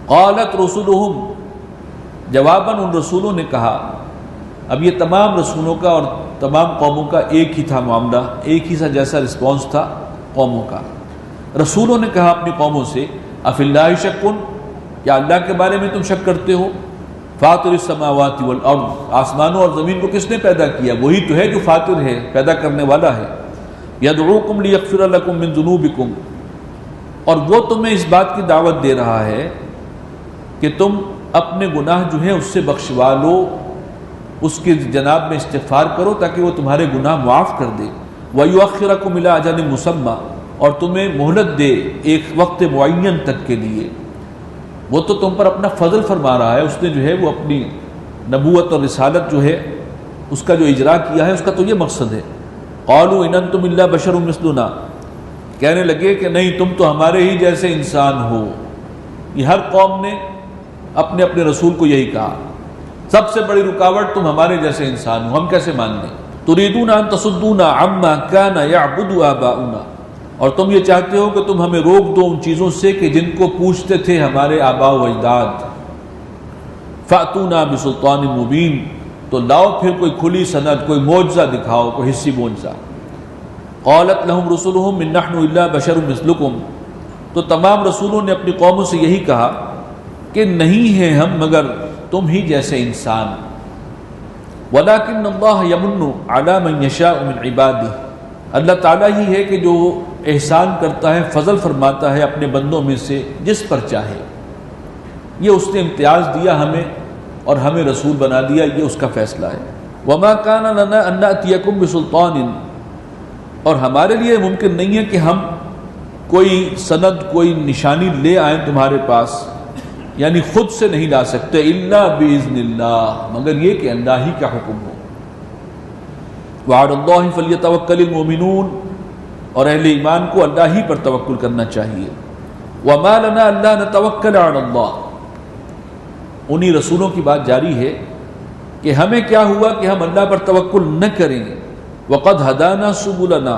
قالت رسلهم، جواباً ان رسولوں نے کہا. اب یہ تمام رسولوں کا اور تمام قوموں کا ایک ہی تھا معاملہ، ایک ہی سا جیسا رسپانس تھا قوموں کا. رسولوں نے کہا اپنی قوموں سے افی اللہ شک، کیا اللہ کے بارے میں تم شک کرتے ہو؟ فاطر السماوات والارض، آسمانوں اور زمین کو کس نے پیدا کیا؟ وہی تو ہے جو فاطر ہے، پیدا کرنے والا ہے. یدعوکم لیغفر لکم من ذنوبکم، اور وہ تمہیں اس بات کی دعوت دے رہا ہے کہ تم اپنے گناہ جو ہیں اس سے بخشوا لو، اس کے جناب میں استغفار کرو تاکہ وہ تمہارے گناہ معاف کر دے. وَيُؤَخِّرَكُمْ إِلَىٰ أَجَلٍ مُّسَمًّى، اور تمہیں مہلت دے ایک وقت معین تک کے لیے. وہ تو تم پر اپنا فضل فرما رہا ہے، اس نے جو ہے وہ اپنی نبوت اور رسالت جو ہے اس کا جو اجرا کیا ہے اس کا تو یہ مقصد ہے. قَالُوا إِنْ أَنْتُمْ إِلَّا بَشَرٌ مِثْلُنَا، کہنے لگے کہ نہیں تم تو ہمارے ہی جیسے انسان ہو. یہ ہر قوم نے اپنے اپنے رسول کو یہی کہا، سب سے بڑی رکاوٹ تم ہمارے جیسے انسان ہو، ہم کیسے مان لیں. تُرِيدُونَ أَن تَصُدُّونَا عَمَّا كَانَ يَعْبُدُ آبَاؤُنَا، اور تم یہ چاہتے ہو کہ تم ہمیں روک دو ان چیزوں سے کہ جن کو پوچھتے تھے ہمارے آباء و اجداد. فَأْتُونَا بِسُلْطَانٍ مُبِينٍ، تو لاؤ پھر کوئی کھلی سند، کوئی معجزہ دکھاؤ، کوئی حسی معجزہ. قَالَتْ لَهُمْ رُسُلُهُمْ إِن نَّحْنُ إِلَّا بَشَرٌ مِثْلُكُمْ، تو تمام رسولوں نے اپنی قوموں سے یہی کہا کہ نہیں ہیں ہم مگر تم ہی جیسے انسان. وَلَكِنَّ اللَّهَ يَمُنُّ عَلَىٰ مَن يَشَاءُ مِنْ عِبَادِهِ، اللہ تعالیٰ ہی ہے کہ جو احسان کرتا ہے، فضل فرماتا ہے اپنے بندوں میں سے جس پر چاہے. یہ اس نے امتیاز دیا ہمیں اور ہمیں رسول بنا دیا، یہ اس کا فیصلہ ہے. وَمَا كَانَ لَنَا أَن نَّأْتِيَكُم بِسُلْطَانٍ، اور ہمارے لیے ممکن نہیں ہے کہ ہم کوئی سند، کوئی نشانی لے آئیں تمہارے پاس، یعنی خود سے نہیں لا سکتے. الا باذن اللہ، مگر یہ کہ اللہ ہی کا حکم ہو. وعلی اللہ فلیتوکل المؤمنون، اور اہل ایمان کو اللہ ہی پر توکل کرنا چاہیے. وما لنا الا نتوکل علی اللہ، انہی رسولوں کی بات جاری ہے کہ ہمیں کیا ہوا کہ ہم اللہ پر توکل نہ کریں. وقد ہدانا سبلنا،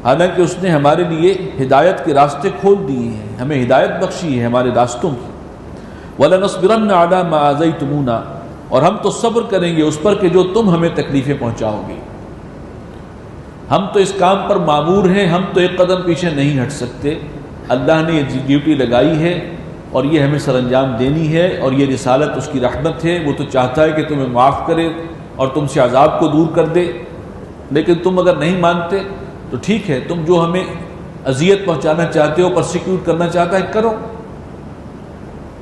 حالانکہ اس نے ہمارے لیے ہدایت کے راستے کھول دیے ہیں، ہمیں ہدایت بخشی ہے ہمارے راستوں کی. وَلَنَصْبِرَنَّ عَلَىٰ مَا آذَيْتُمُونَا، اور ہم تو صبر کریں گے اس پر کہ جو تم ہمیں تکلیفیں پہنچاؤ گے. ہم تو اس کام پر مامور ہیں، ہم تو ایک قدم پیچھے نہیں ہٹ سکتے. اللہ نے یہ ڈیوٹی لگائی ہے اور یہ ہمیں سر انجام دینی ہے، اور یہ رسالت اس کی رحمت ہے. وہ تو چاہتا ہے کہ تمہیں معاف کرے اور تم سے عذاب کو دور کر دے، لیکن تم اگر نہیں مانتے تو ٹھیک ہے، تم جو ہمیں اذیت پہنچانا چاہتے ہو، پرسیکیوٹ کرنا چاہتا ہے، کرو،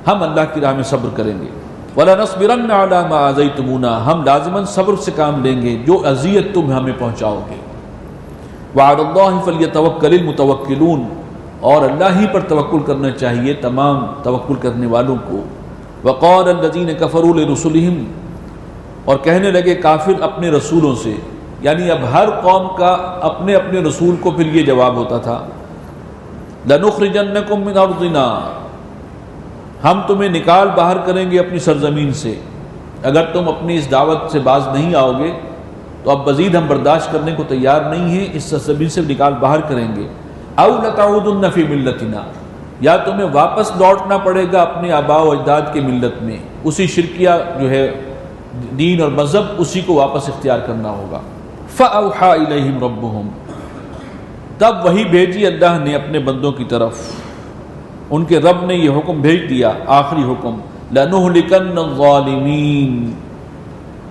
ہم اللہ کی راہ میں صبر کریں گے. وَلَنَصْبِرَنَّ عَلَىٰ مَا آذَيْتُمُونَا، ہم لازماً صبر سے کام لیں گے جو اذیت تم ہمیں پہنچاؤ گے. وَعَلَى اللَّهِ فَلْيَتَوَكَّلِ الْمُتَوَكِّلُونَ، اور اللہ ہی پر توکل کرنا چاہیے تمام توکل کرنے والوں کو. وَقَالَ الَّذِينَ كَفَرُوا لِرُسُلِهِمْ، اور کہنے لگے کافر اپنے رسولوں سے، یعنی اب ہر قوم کا اپنے اپنے رسول کو پھر یہ جواب ہوتا تھا، لَنُخْرِجَنَّكُم مِّنْ أَرْضِنَا، ہم تمہیں نکال باہر کریں گے اپنی سرزمین سے، اگر تم اپنی اس دعوت سے باز نہیں آؤ گے تو اب مزید ہم برداشت کرنے کو تیار نہیں ہیں، اس سرزمین سے نکال باہر کریں گے. اَوْ لَتَعُودُنَّ فِي مِلَّتِنَا، یا تمہیں واپس لوٹنا پڑے گا اپنے آباء و اجداد کے ملت میں، اسی شرکیہ جو ہے دین اور مذہب، اسی کو واپس اختیار کرنا ہوگا. فَأَوْحَىٰ إِلَيْهِمْ رَبُّهُمْ، تب وہی بھیجی اللہ نے اپنے بندوں کی طرف، ان کے رب نے یہ حکم بھیج دیا، آخری حکم، لَنُهْلِكَنَّ الظَّالِمِينَ،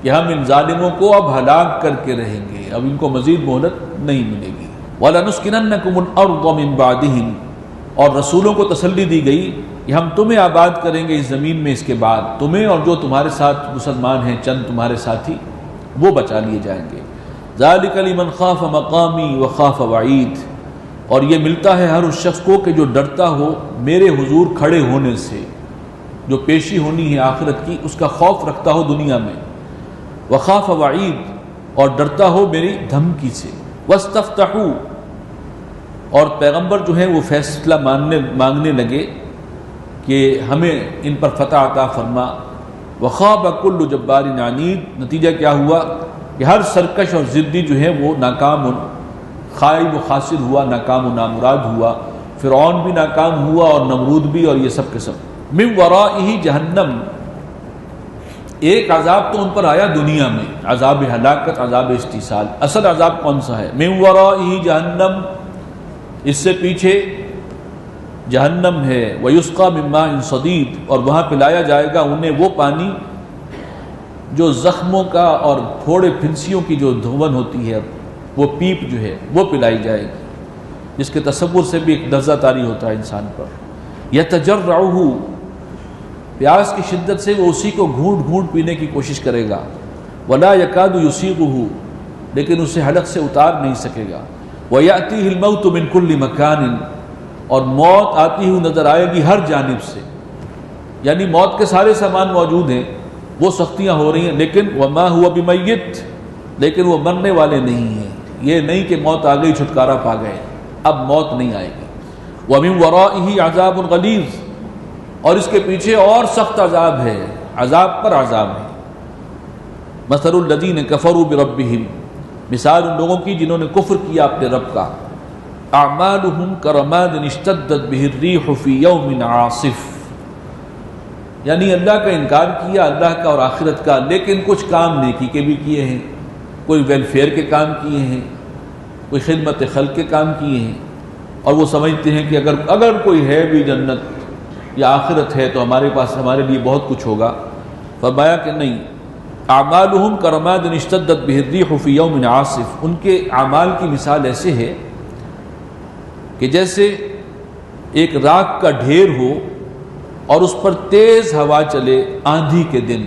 کہ ہم ان ظالموں کو اب ہلاک کر کے رہیں گے، اب ان کو مزید مہلت نہیں ملے گی. وَلَنُسْكِنَنَّكُمُ الْأَرْضَ مِنْ بَعْدِهِمْ، اور رسولوں کو تسلی دی گئی کہ ہم تمہیں آباد کریں گے اس زمین میں اس کے بعد، تمہیں اور جو تمہارے ساتھ مسلمان ہیں چند تمہارے ساتھی وہ بچا لیے جائیں گے. ذالک لمن خاف مقامی وخاف وعید، اور یہ ملتا ہے ہر اس شخص کو کہ جو ڈرتا ہو میرے حضور کھڑے ہونے سے، جو پیشی ہونی ہے آخرت کی اس کا خوف رکھتا ہو دنیا میں، وخاف وعید، اور ڈرتا ہو میری دھمکی سے، واستفتحوا، اور پیغمبر جو ہیں وہ فیصلہ مانگنے لگے کہ ہمیں ان پر فتح عطا فرما، وخاب کل جبار عنید، نتیجہ کیا ہوا کہ ہر سرکش اور ضدی جو ہے وہ ناکام، خائب و خاسر ہوا، ناکام و نامراد ہوا، فرعون بھی ناکام ہوا اور نمرود بھی، اور یہ سب کے سب۔ من ورائہ جہنم، ایک عذاب تو ان پر آیا دنیا میں، عذاب ہلاکت، عذاب استحصال۔ اصل عذاب کون سا ہے؟ من ورائہ جہنم، اس سے پیچھے جہنم ہے، وَيُسْقَى مِن مَّاءٍ صَدِيدٍ، اور وہاں پلایا جائے گا انہیں وہ پانی جو زخموں کا اور پھوڑے پھنسیوں کی جو دھون ہوتی ہے، وہ پیپ جو ہے وہ پلائی جائے گی، جس کے تصور سے بھی ایک درجہ طاری ہوتا ہے انسان پر۔ یتجرعہ، پیاس کی شدت سے وہ اسی کو گھونٹ گھونٹ پینے کی کوشش کرے گا، ولا یکاد یسیغہ، لیکن اسے حلق سے اتار نہیں سکے گا، ویأتیہ الموت من کل مکان، اور موت آتی ہوئی نظر آئے گی ہر جانب سے، یعنی موت کے سارے سامان موجود ہیں، وہ سختیاں ہو رہی ہیں، لیکن وما هو بمیت، لیکن وہ مرنے والے نہیں ہیں، یہ نہیں کہ موت آ گئی چھٹکارا پا گئے، اب موت نہیں آئے گی۔ ومن ورائہ عذاب غلیظ، اور اس کے پیچھے اور سخت عذاب ہے، عذاب پر عذاب ہے۔ مثل الذین کفروا بربہم، مثال ان لوگوں کی جنہوں نے کفر کیا اپنے رب کا، اعمالہم کرماد اشتدت بہ الریح فی یوم عاصف، یعنی اللہ کا انکار کیا، اللہ کا اور آخرت کا، لیکن کچھ کام نیکی کے بھی کیے ہیں، کوئی ویلفیئر کے کام کیے ہیں، کوئی خدمت خلق کے کام کیے ہیں، اور وہ سمجھتے ہیں کہ اگر کوئی ہے بھی جنت یا آخرت ہے تو ہمارے پاس ہمارے لیے بہت کچھ ہوگا۔ فرمایا کہ نہیں، اعمالہم کرماد اشتدت بہ الریح فی یوم عاصف، ان کے اعمال کی مثال ایسے ہے کہ جیسے ایک راکھ کا ڈھیر ہو اور اس پر تیز ہوا چلے آندھی کے دن،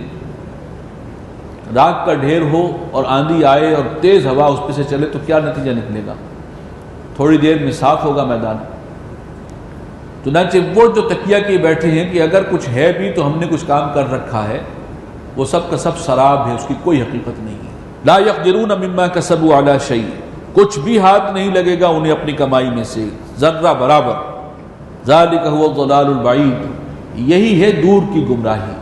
راکھ کا ڈھیر ہو اور آندھی آئے اور تیز ہوا اس پہ سے چلے تو کیا نتیجہ نکلے گا؟ تھوڑی دیر میں صاف ہوگا میدان۔ چنانچہ وہ جو تکیہ کیے بیٹھے ہیں کہ اگر کچھ ہے بھی تو ہم نے کچھ کام کر رکھا ہے، وہ سب کا سب سراب ہے، اس کی کوئی حقیقت نہیں ہے۔ لا یقدرون مما کسبوا علی شیء، کچھ بھی ہاتھ نہیں لگے گا انہیں اپنی کمائی میں سے ذرہ برابر۔ ذالک هو الضلال البعید، یہی ہے دور کی گمراہی۔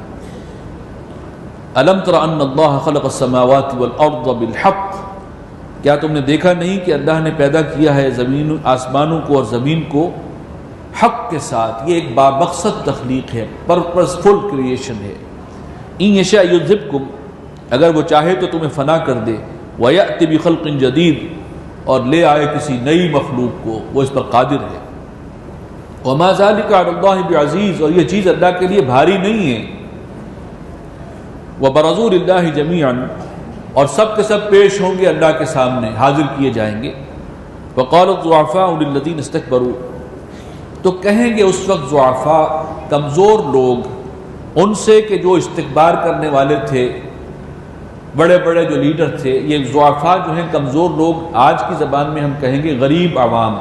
الم تر ان اللہ خلق السماوات والارض بالحق، کیا تم نے دیکھا نہیں کہ اللہ نے پیدا کیا ہے زمین، آسمانوں کو اور زمین کو حق کے ساتھ؟ یہ ایک بامقصد تخلیق ہے، پرپسفل کریشن ہے۔ ان یشاء یذھبکم، اگر وہ چاہے تو تمہیں فنا کر دے، ویأتی بخلق جدید، اور لے آئے کسی نئی مخلوق کو، وہ اس پر قادر ہے۔ وما ذلک علی اللہ بعزیز، اور یہ چیز اللہ کے لیے بھاری نہیں ہے۔ وبرزوا للہ جمیعا، اور سب کے سب پیش ہوں گے اللہ کے سامنے، حاضر کیے جائیں گے۔ وقال الضعفاء للذین استکبروا، تو کہیں گے اس وقت ضعفاء، کمزور لوگ ان سے کہ جو استکبار کرنے والے تھے، بڑے بڑے جو لیڈر تھے، یہ ضعفاء جو ہیں کمزور لوگ، آج کی زبان میں ہم کہیں گے غریب عوام۔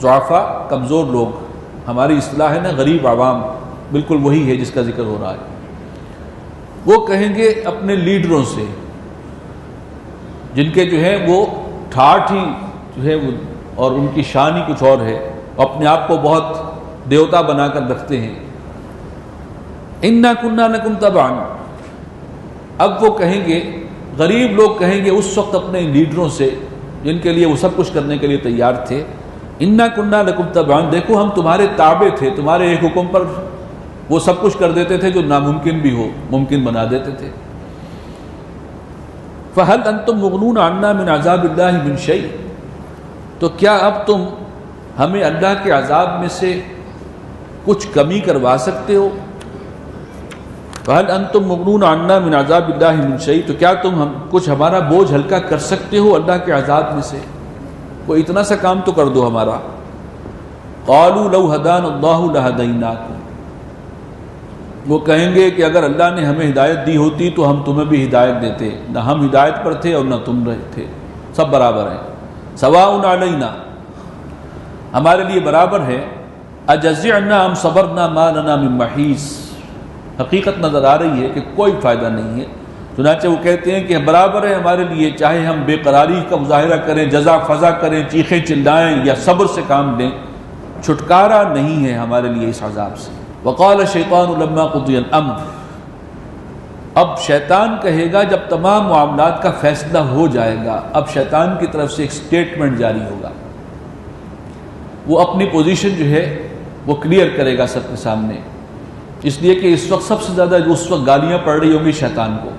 ضعفاء کمزور لوگ، ہماری اصطلاح ہے نا غریب عوام، بالکل وہی ہے جس کا ذکر ہو رہا ہے۔ وہ کہیں گے اپنے لیڈروں سے، جن کے جو ہے وہ ٹھاٹھ ہی جو ہے وہ، اور ان کی شان ہی کچھ اور ہے، اپنے آپ کو بہت دیوتا بنا کر رکھتے ہیں۔ انا کنا لکم تبعا، اب وہ کہیں گے، غریب لوگ کہیں گے اس وقت اپنے لیڈروں سے جن کے لیے وہ سب کچھ کرنے کے لیے تیار تھے، انا کنا لکم تبعا، دیکھو ہم تمہارے تابع تھے، تمہارے ایک حکم پر وہ سب کچھ کر دیتے تھے جو ناممکن بھی ہو ممکن بنا دیتے تھے۔ فہل انتم مغنون عنا من عذاب اللہ من شیء، تو کیا اب تم ہمیں اللہ کے عذاب میں سے کچھ کمی کروا سکتے ہو؟ فہل انتم مغنون عنا من عذاب اللہ من شیء، تو کیا تم کچھ ہمارا بوجھ ہلکا کر سکتے ہو اللہ کے عذاب میں سے؟ کوئی اتنا سا کام تو کر دو ہمارا۔ قالوا لو ہدانا اللہ لہدیناکم، وہ کہیں گے کہ اگر اللہ نے ہمیں ہدایت دی ہوتی تو ہم تمہیں بھی ہدایت دیتے، نہ ہم ہدایت پر تھے اور نہ تم رہے تھے۔ سب برابر ہیں. سواء علینا، ہمارے لیے برابر ہے. اجزعنا ام صبرنا ما لنا من محیص، حقیقت نظر آ رہی ہے کہ کوئی فائدہ نہیں ہے. چنانچہ وہ کہتے ہیں کہ برابر ہے ہمارے لیے، چاہے ہم بے قراری کا مظاہرہ کریں، جزا فضا کریں، چیخیں چلائیں یا صبر سے کام لیں، چھٹکارا نہیں ہے ہمارے لیے اس عذاب سے. وقال الشیطان لما قضی الامر، اب شیطان کہے گا جب تمام معاملات کا فیصلہ ہو جائے گا، اب شیطان کی طرف سے ایک سٹیٹمنٹ جاری ہوگا. وہ اپنی پوزیشن جو ہے وہ کلیئر کرے گا سب کے سامنے، اس لیے کہ اس وقت سب سے زیادہ جو اس وقت گالیاں پڑ رہی ہوں گی شیطان کو.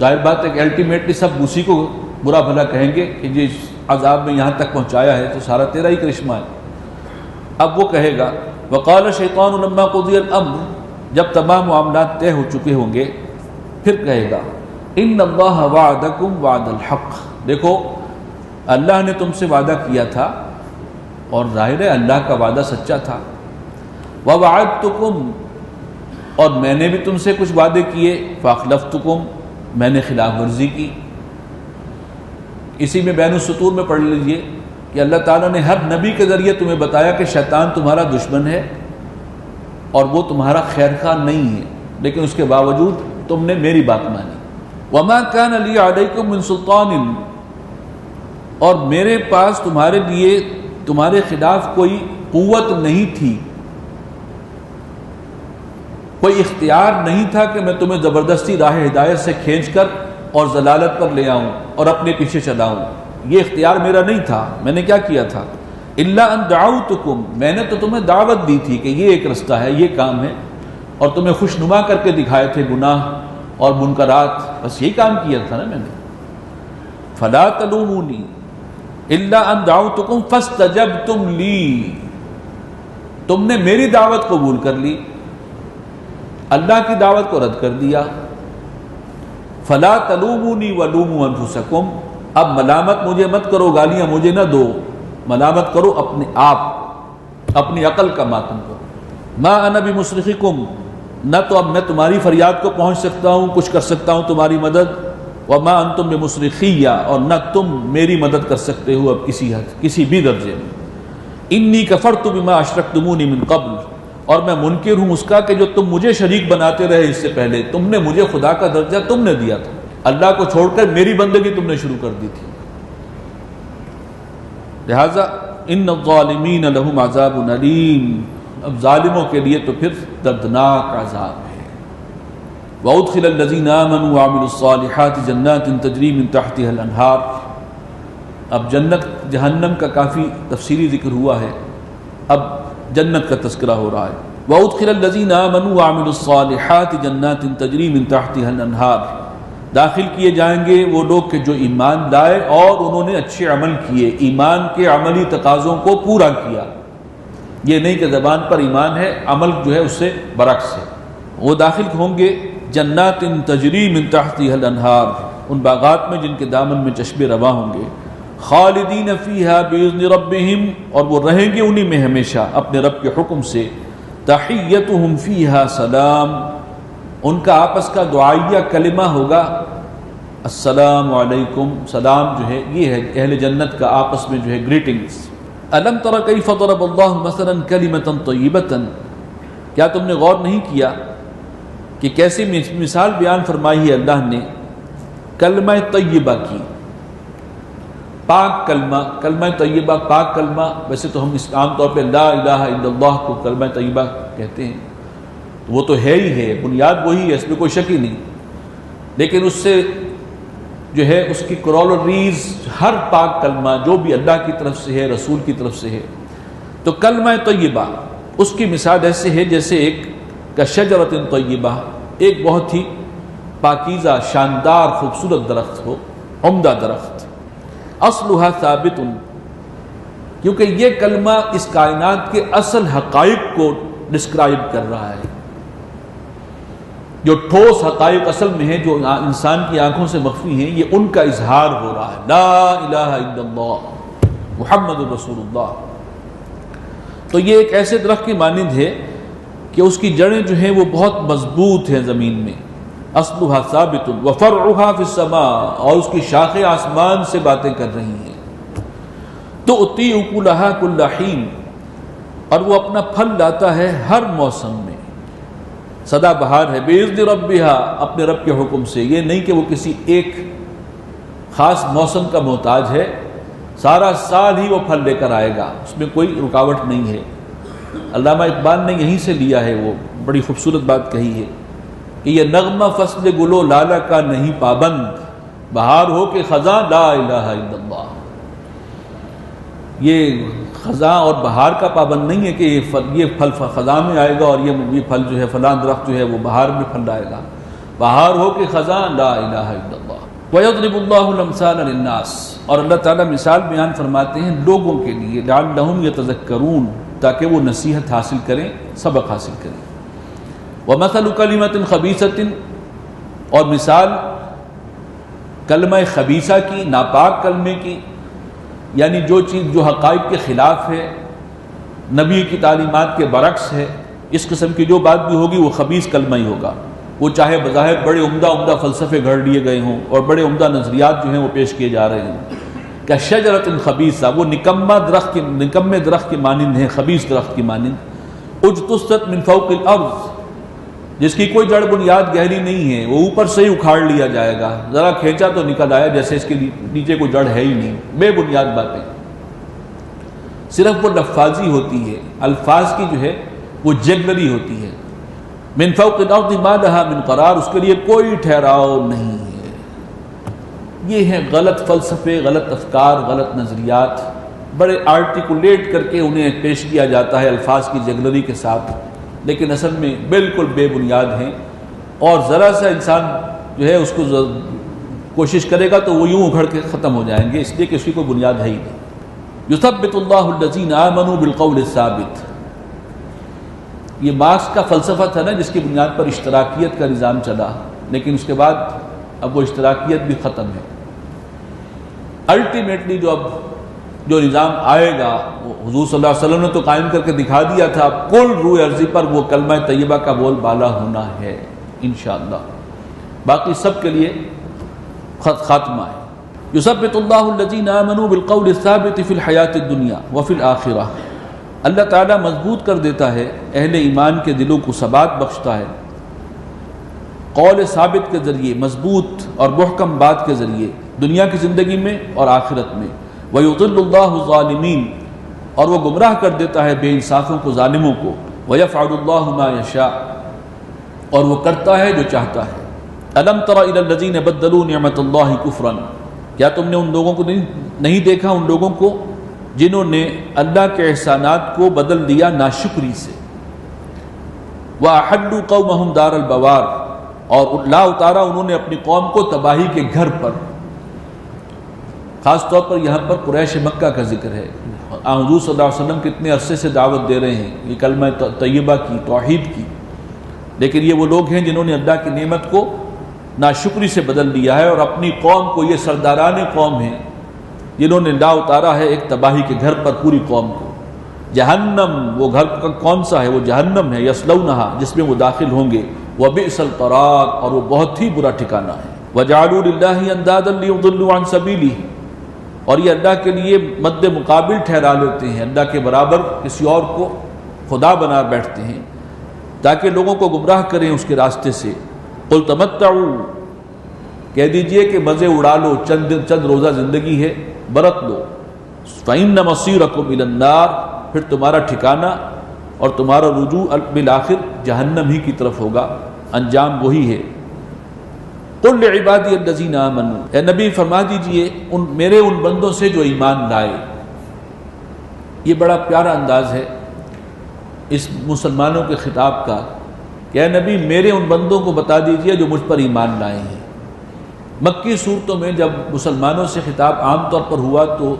ظاہر بات ہے کہ الٹیمیٹلی سب اسی کو برا بھلا کہیں گے کہ جس عذاب میں یہاں تک پہنچایا ہے تو سارا تیرا ہی کرشمہ ہے. اب وہ کہے گا وقال الشیطان لما قضی الامر، جب تمام معاملات طے ہو چکے ہوں گے پھر کہے گا ان اللہ وعدکم وعد الحق، دیکھو اللہ نے تم سے وعدہ کیا تھا اور ظاہر ہے اللہ کا وعدہ سچا تھا. ووعدتکم، اور میں نے بھی تم سے کچھ وعدے کیے. فاخلفتکم، میں نے خلاف ورزی کی. اسی میں بین السطور میں پڑھ لیجئے کہ اللہ تعالیٰ نے ہر نبی کے ذریعے تمہیں بتایا کہ شیطان تمہارا دشمن ہے اور وہ تمہارا خیر خواہ نہیں ہے، لیکن اس کے باوجود تم نے میری بات مانی. وما كان لي عليكم من سلطان، اور میرے پاس تمہارے لیے تمہارے خلاف کوئی قوت نہیں تھی، کوئی اختیار نہیں تھا کہ میں تمہیں زبردستی راہ ہدایت سے کھینچ کر اور ضلالت پر لے آؤں اور اپنے پیچھے چلاؤں. یہ اختیار میرا نہیں تھا. میں نے کیا کیا تھا؟ الا ان دعوتکم، میں نے تو تمہیں دعوت دی تھی کہ یہ ایک رستہ ہے، یہ کام ہے، اور تمہیں خوشنما کر کے دکھائے تھے گناہ اور منکرات، بس یہی کام کیا تھا نا میں نے. فلا تلومونی الا ان دعوتکم فاستجبتم لی، تم نے میری دعوت قبول کر لی، اللہ کی دعوت کو رد کر دیا. فلا تلومونی ولوموا انفسکم، اب ملامت مجھے مت کرو، گالیاں مجھے نہ دو، ملامت کرو اپنے آپ، اپنی عقل کا ماتم کرو. ما انا بمصرخکم، نہ تو اب میں تمہاری فریاد کو پہنچ سکتا ہوں، کچھ کر سکتا ہوں تمہاری مدد. وما انتم بمصرخیہ، اور نہ تم میری مدد کر سکتے ہو اب کسی حد، کسی بھی درجے میں. انی کفرت بما اشرکتمونی من قبل، اور میں منکر ہوں اس کا کہ جو تم مجھے شریک بناتے رہے اس سے پہلے، تم نے مجھے خدا کا درجہ تم نے دیا تھا، اللہ کو چھوڑ کر میری بندگی تم نے شروع کر دی تھی. لہذا ان الظالمین لہم عذاب علیم، اب ظالموں کے لیے تو پھر دردناک عذاب ہے. وَأُدْخِلَ الَّذِينَ آمَنُوا وَعَمِلُوا الصَّالِحَاتِ جَنَّاتٍ تَجْرِي مِن تَحْتِهَا الْأَنْهَارُ. اب جنت جہنم کا کافی تفصیلی ذکر ہوا ہے، اب جنت کا تذکرہ ہو رہا ہے. وَأُدْخِلَ الَّذِينَ آمَنُوا وَعَمِلُوا الصَّالِحَاتِ جَنَّاتٍ تَجْرِي مِن تَحْتِهَا الْأَنْهَارُ، داخل کیے جائیں گے وہ لوگ کہ جو ایمان لائے اور انہوں نے اچھے عمل کیے، ایمان کے عملی تقاضوں کو پورا کیا. یہ نہیں کہ زبان پر ایمان ہے، عمل جو ہے اس سے برعکس ہے. وہ داخل ہوں گے جنات تجری من تحتها الانہار، ان باغات میں جن کے دامن میں چشمے رواں ہوں گے. خالدین فیہا باذن ربہم، اور وہ رہیں گے انہی میں ہمیشہ اپنے رب کے حکم سے. تحیتہم فیہا سلام، ان کا آپس کا دعائیہ کلمہ ہوگا السلام علیکم. سلام جو ہے یہ ہے اہل جنت کا آپس میں جو ہے گریٹنگز. الم تر کیف ضرب اللہ مثلا کلمۃ طیبۃ، کیا تم نے غور نہیں کیا کہ کیسی مثال بیان فرمائی ہے اللہ نے کلمہ طیبہ کی، پاک کلمہ. کلمہ طیبہ پاک کلمہ، ویسے تو ہم اس عام طور پہ لا الہ الا اللہ کو کلمہ طیبہ کہتے ہیں، وہ تو ہے ہی ہے، بنیاد وہی ہے، اس میں کوئی شک ہی نہیں. لیکن اس سے جو ہے اس کی کرولریز، ہر پاک کلمہ جو بھی اللہ کی طرف سے ہے، رسول کی طرف سے ہے، تو کلمہ طیبہ اس کی مثال ایسے ہے جیسے ایک کشجرۃ طیبہ، ایک بہت ہی پاکیزہ شاندار خوبصورت درخت ہو، عمدہ درخت. اصلها ثابت، کیونکہ یہ کلمہ اس کائنات کے اصل حقائق کو ڈسکرائب کر رہا ہے. جو ٹھوس حقائق اصل میں ہیں، جو انسان کی آنکھوں سے مخفی ہیں، یہ ان کا اظہار ہو رہا ہے. لا الہ الا اللہ محمد رسول اللہ. تو یہ ایک ایسے درخت کی مانند ہے کہ اس کی جڑیں جو ہیں وہ بہت مضبوط ہیں زمین میں، اصلها ثابت وفرعها فی السماء، اور اس کی شاخیں آسمان سے باتیں کر رہی ہیں. تؤتی اکلها کل حین، اور وہ اپنا پھل لاتا ہے ہر موسم میں. سدا بہار ہے. باذن ربها، اپنے رب کے حکم سے. یہ نہیں کہ وہ کسی ایک خاص موسم کا محتاج ہے، سارا سال ہی وہ پھل لے کر آئے گا، اس میں کوئی رکاوٹ نہیں ہے. علامہ اقبال نے یہیں سے لیا ہے، وہ بڑی خوبصورت بات کہی ہے کہ یہ نغمہ فصل گلو لالہ کا نہیں پابند، بہار ہو کہ خزاں لا الہ الا اللہ. یہ خزاں اور بہار کا پابند نہیں ہے کہ یہ پھل خزاں میں آئے گا اور یہ پھل جو ہے فلاں درخت جو ہے وہ بہار میں پھل لائے گا. بہار ہو کہ خزاں لا الہ الا اللہ. وَيَضْرِبُ اللَّهُ الْأَمْثَالَ لِلنَّاسِ، اور اللہ تعالیٰ مثال بیان فرماتے ہیں لوگوں کے لیے، لَعَلَّهُمْ يَتَذَكَّرُونَ، تاکہ وہ نصیحت حاصل کریں، سبق حاصل کریں. وَمَثَلُ كَلِمَةٍ خَبِيثَةٍ، اور مثال کلمہ خبیثہ کی، ناپاک کلمے کی، یعنی جو چیز جو حقائق کے خلاف ہے، نبی کی تعلیمات کے برعکس ہے، اس قسم کی جو بات بھی ہوگی وہ خبیث کلمہ ہی ہوگا. وہ چاہے بظاہر بڑے عمدہ فلسفے گھڑ لیے گئے ہوں اور بڑے عمدہ نظریات جو ہیں وہ پیش کیے جا رہے ہیں. کہ شجرۃ خبیثہ، وہ نکمے درخت کے مانند ہے، خبیث درخت کی مانند. اجتثت من فوق الارض، جس کی کوئی جڑ بنیاد گہری نہیں ہے، وہ اوپر سے ہی اکھاڑ لیا جائے گا، ذرا کھینچا تو نکل آیا جیسے اس کے نیچے کوئی جڑ ہے ہی نہیں. بے بنیاد باتیں، صرف وہ لفاظی ہوتی ہے، الفاظ کی جو ہے وہ جگلری ہوتی ہے. من فوق الارض ما لها من قرار، اس کے لیے کوئی ٹھہراؤ نہیں ہے. یہ ہیں غلط فلسفے، غلط افکار، غلط نظریات، بڑے آرٹیکولیٹ کر کے انہیں پیش کیا جاتا ہے الفاظ کی جگلری کے ساتھ، لیکن اصل میں بالکل بے بنیاد ہیں. اور ذرا سا انسان جو ہے اس کو کوشش کرے گا تو وہ یوں اکھڑ کے ختم ہو جائیں گے، اس لیے کہ اس کی کوئی بنیاد ہے ہی نہیں. یثبت اللہ الذین آمنوا بالقول الثابت، یہ مارکس کا فلسفہ تھا نا جس کی بنیاد پر اشتراکیت کا نظام چلا، لیکن اس کے بعد اب وہ اشتراکیت بھی ختم ہے. الٹیمیٹلی جو نظام آئے گا وہ حضور صلی اللہ علیہ وسلم نے تو قائم کر کے دکھا دیا تھا، کل روح ارضی پر وہ کلمہ طیبہ کا بول بالا ہونا ہے انشاءاللہ. باقی سب کے لیے خاتمہ ہے. یثبت اللہ الذین آمنوا بالقول الثابت فی الحیاۃ الدنیا وفی الآخرہ، اللہ تعالیٰ مضبوط کر دیتا ہے اہل ایمان کے دلوں کو، ثبات بخشتا ہے قول ثابت کے ذریعے، مضبوط اور محکم بات کے ذریعے، دنیا کی زندگی میں اور آخرت میں. وَيُضِلُّ اللَّهُ الظَّالِمِينَ، اور وہ گمراہ کر دیتا ہے بے انصافوں کو، ظالموں کو. وَيَفْعَلُ اللَّهُ مَا يَشَاءُ، اور وہ کرتا ہے جو چاہتا ہے. أَلَمْ تَرَ إِلَى الَّذِينَ بَدَّلُوا نِعْمَةَ اللَّهِ كُفْرًا، کیا تم نے ان لوگوں کو نہیں دیکھا، ان لوگوں کو جنہوں نے اللہ کے احسانات کو بدل دیا ناشکری سے. وَأَحَلُّوا قَوْمَهُمْ دَارَ الْبَوَارِ، اور لا اتارا انہوں نے اپنی قوم کو تباہی کے گھر پر. خاص طور پر یہاں پر قریش مکہ کا ذکر ہے. حضور صلی اللہ علیہ وسلم کتنے عرصے سے دعوت دے رہے ہیں یہ کلمہ طیبہ کی، توحید کی، لیکن یہ وہ لوگ ہیں جنہوں نے اللہ کی نعمت کو ناشکری سے بدل دیا ہے، اور اپنی قوم کو، یہ سرداران قوم ہیں جنہوں نے لا اتارا ہے ایک تباہی کے گھر پر پوری قوم کو. جہنم، وہ گھر کون سا ہے؟ وہ جہنم ہے. یصلونہا، جس میں وہ داخل ہوں گے. وبئس القرار، اور وہ بہت ہی برا ٹھکانہ ہے. وجعلوا للہ اندادا لیضلوا عن سبیلہ، اور یہ اللہ کے لیے مد مقابل ٹھہرا لیتے ہیں، اللہ کے برابر کسی اور کو خدا بنا بیٹھتے ہیں تاکہ لوگوں کو گمراہ کریں اس کے راستے سے. قل تمتعوا، کہہ دیجئے کہ مزے اڑا لو، چند روزہ زندگی ہے، برت لو. فإن مصيركم إلى النار، پھر تمہارا ٹھکانہ اور تمہارا رجوع بالآخر جہنم ہی کی طرف ہوگا، انجام وہی ہے. قل لعبادی الذین آمنوا، اے نبی فرما دیجئے میرے ان بندوں سے جو ایمان لائے. یہ بڑا پیارا انداز ہے اس مسلمانوں کے خطاب کا کہ اے نبی میرے ان بندوں کو بتا دیجئے جو مجھ پر ایمان لائے ہیں. مکی صورتوں میں جب مسلمانوں سے خطاب عام طور پر ہوا تو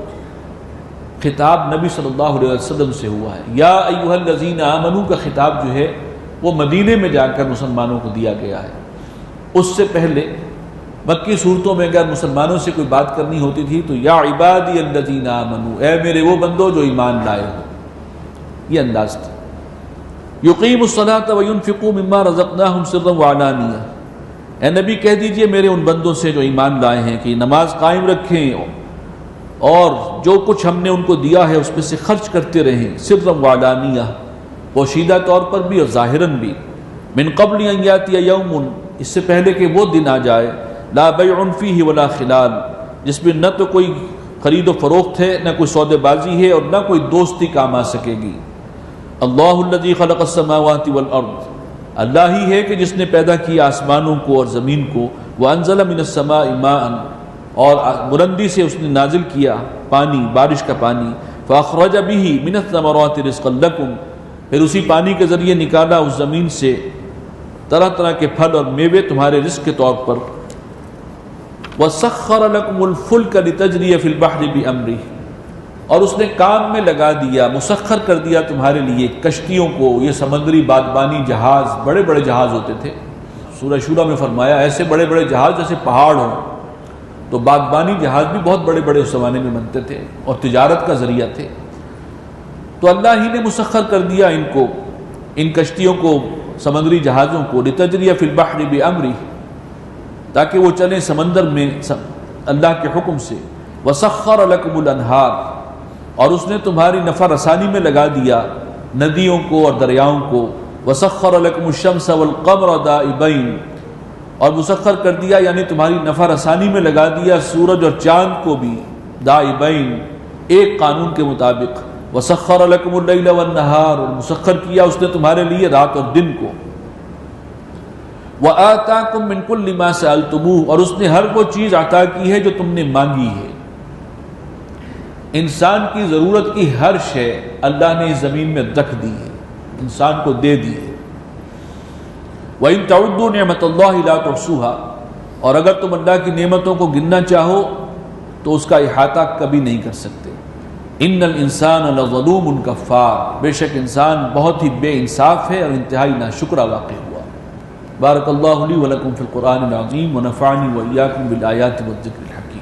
خطاب نبی صلی اللہ علیہ وسلم سے ہوا ہے. یا ایھا الذین آمنوا کا خطاب جو ہے وہ مدینے میں جا کر مسلمانوں کو دیا گیا ہے. اس سے پہلے مکی صورتوں میں اگر مسلمانوں سے کوئی بات کرنی ہوتی تھی تو یا عبادی الذین آمنوا، اے میرے وہ بندو جو ایمان لائے ہو، یہ انداز تھا. یقیموا الصلاۃ وینفقوا مما رزقناہم سرا وعلانیہ، اے نبی کہہ دیجئے میرے ان بندوں سے جو ایمان لائے ہیں کہ نماز قائم رکھیں اور جو کچھ ہم نے ان کو دیا ہے اس میں سے خرچ کرتے رہیں، سرًا وعلانیہ، پوشیدہ طور پر بھی اور ظاہراً بھی، من قبل ان یاتی یوم، اس سے پہلے کہ وہ دن آ جائے، لا بیع فیہ ولا خلال، جس میں نہ تو کوئی خرید و فروخت ہے، نہ کوئی سودے بازی ہے اور نہ کوئی دوستی کام آ سکے گی۔ اللہ الذی خلق السماوات والارض، اللہ ہی ہے کہ جس نے پیدا کیا آسمانوں کو اور زمین کو، وانزل من السماء ماء، اور بلندی سے اس نے نازل کیا پانی، بارش کا پانی، فاخرج به من الثمرات رزقا لکم، پھر اسی پانی کے ذریعے نکالا اس زمین سے طرح طرح کے پھل اور میوے تمہارے رزق کے طور پر، وسخر لکم الفلک لتجری فی البحر بامرہ، اور اس نے کام میں لگا دیا، مسخر کر دیا تمہارے لیے کشتیوں کو، یہ سمندری بادبانی جہاز، بڑے بڑے جہاز ہوتے تھے۔ سورہ شورى میں فرمایا ایسے بڑے بڑے جہاز جیسے پہاڑ ہوں، تو بادبانی جہاز بھی بہت بڑے بڑے اس زمانے میں بنتے تھے اور تجارت کا ذریعہ تھے۔ تو اللہ ہی نے مسخر کر دیا ان کو، ان کشتیوں کو، سمندری جہازوں کو، لتجری فی البحر بامرہ، تاکہ وہ چلیں سمندر میں اللہ کے حکم سے، وسخر لکم الانہار، اور اس نے تمہاری نفع رسانی میں لگا دیا ندیوں کو اور دریاؤں کو، وسخر لکم الشمس والقمر دائبین، اور مسخر کر دیا یعنی تمہاری نفع رسانی میں لگا دیا سورج اور چاند کو بھی، دائبین، ایک قانون کے مطابق، وسخر لکم اللیل والنہار، اور مسخر کیا اس نے تمہارے لیے رات اور دن کو، وآتاکم من کل ما سألتموہ، اور اس نے ہر وہ چیز عطا کی ہے جو تم نے مانگی ہے۔ انسان کی ضرورت کی ہر شے اللہ نے اس زمین میں رکھ دی ہے، انسان کو دے دی ہے۔ وَإِن تَعُدُّوا نِعْمَةَ اللَّهِ لَا تُحْصُوهَا، اور اگر تم اللہ کی نعمتوں کو گننا چاہو تو اس کا احاطہ کبھی نہیں کر سکتے۔ ان الانسان لظلوم کفار، بے شک انسان بہت ہی بے انصاف ہے اور انتہائی ناشکرہ واقع ہوا۔ بارک اللہ لی ولکم فی القرآن العظیم ونفعنی وإیاکم بالآیات والذکر الحکیم۔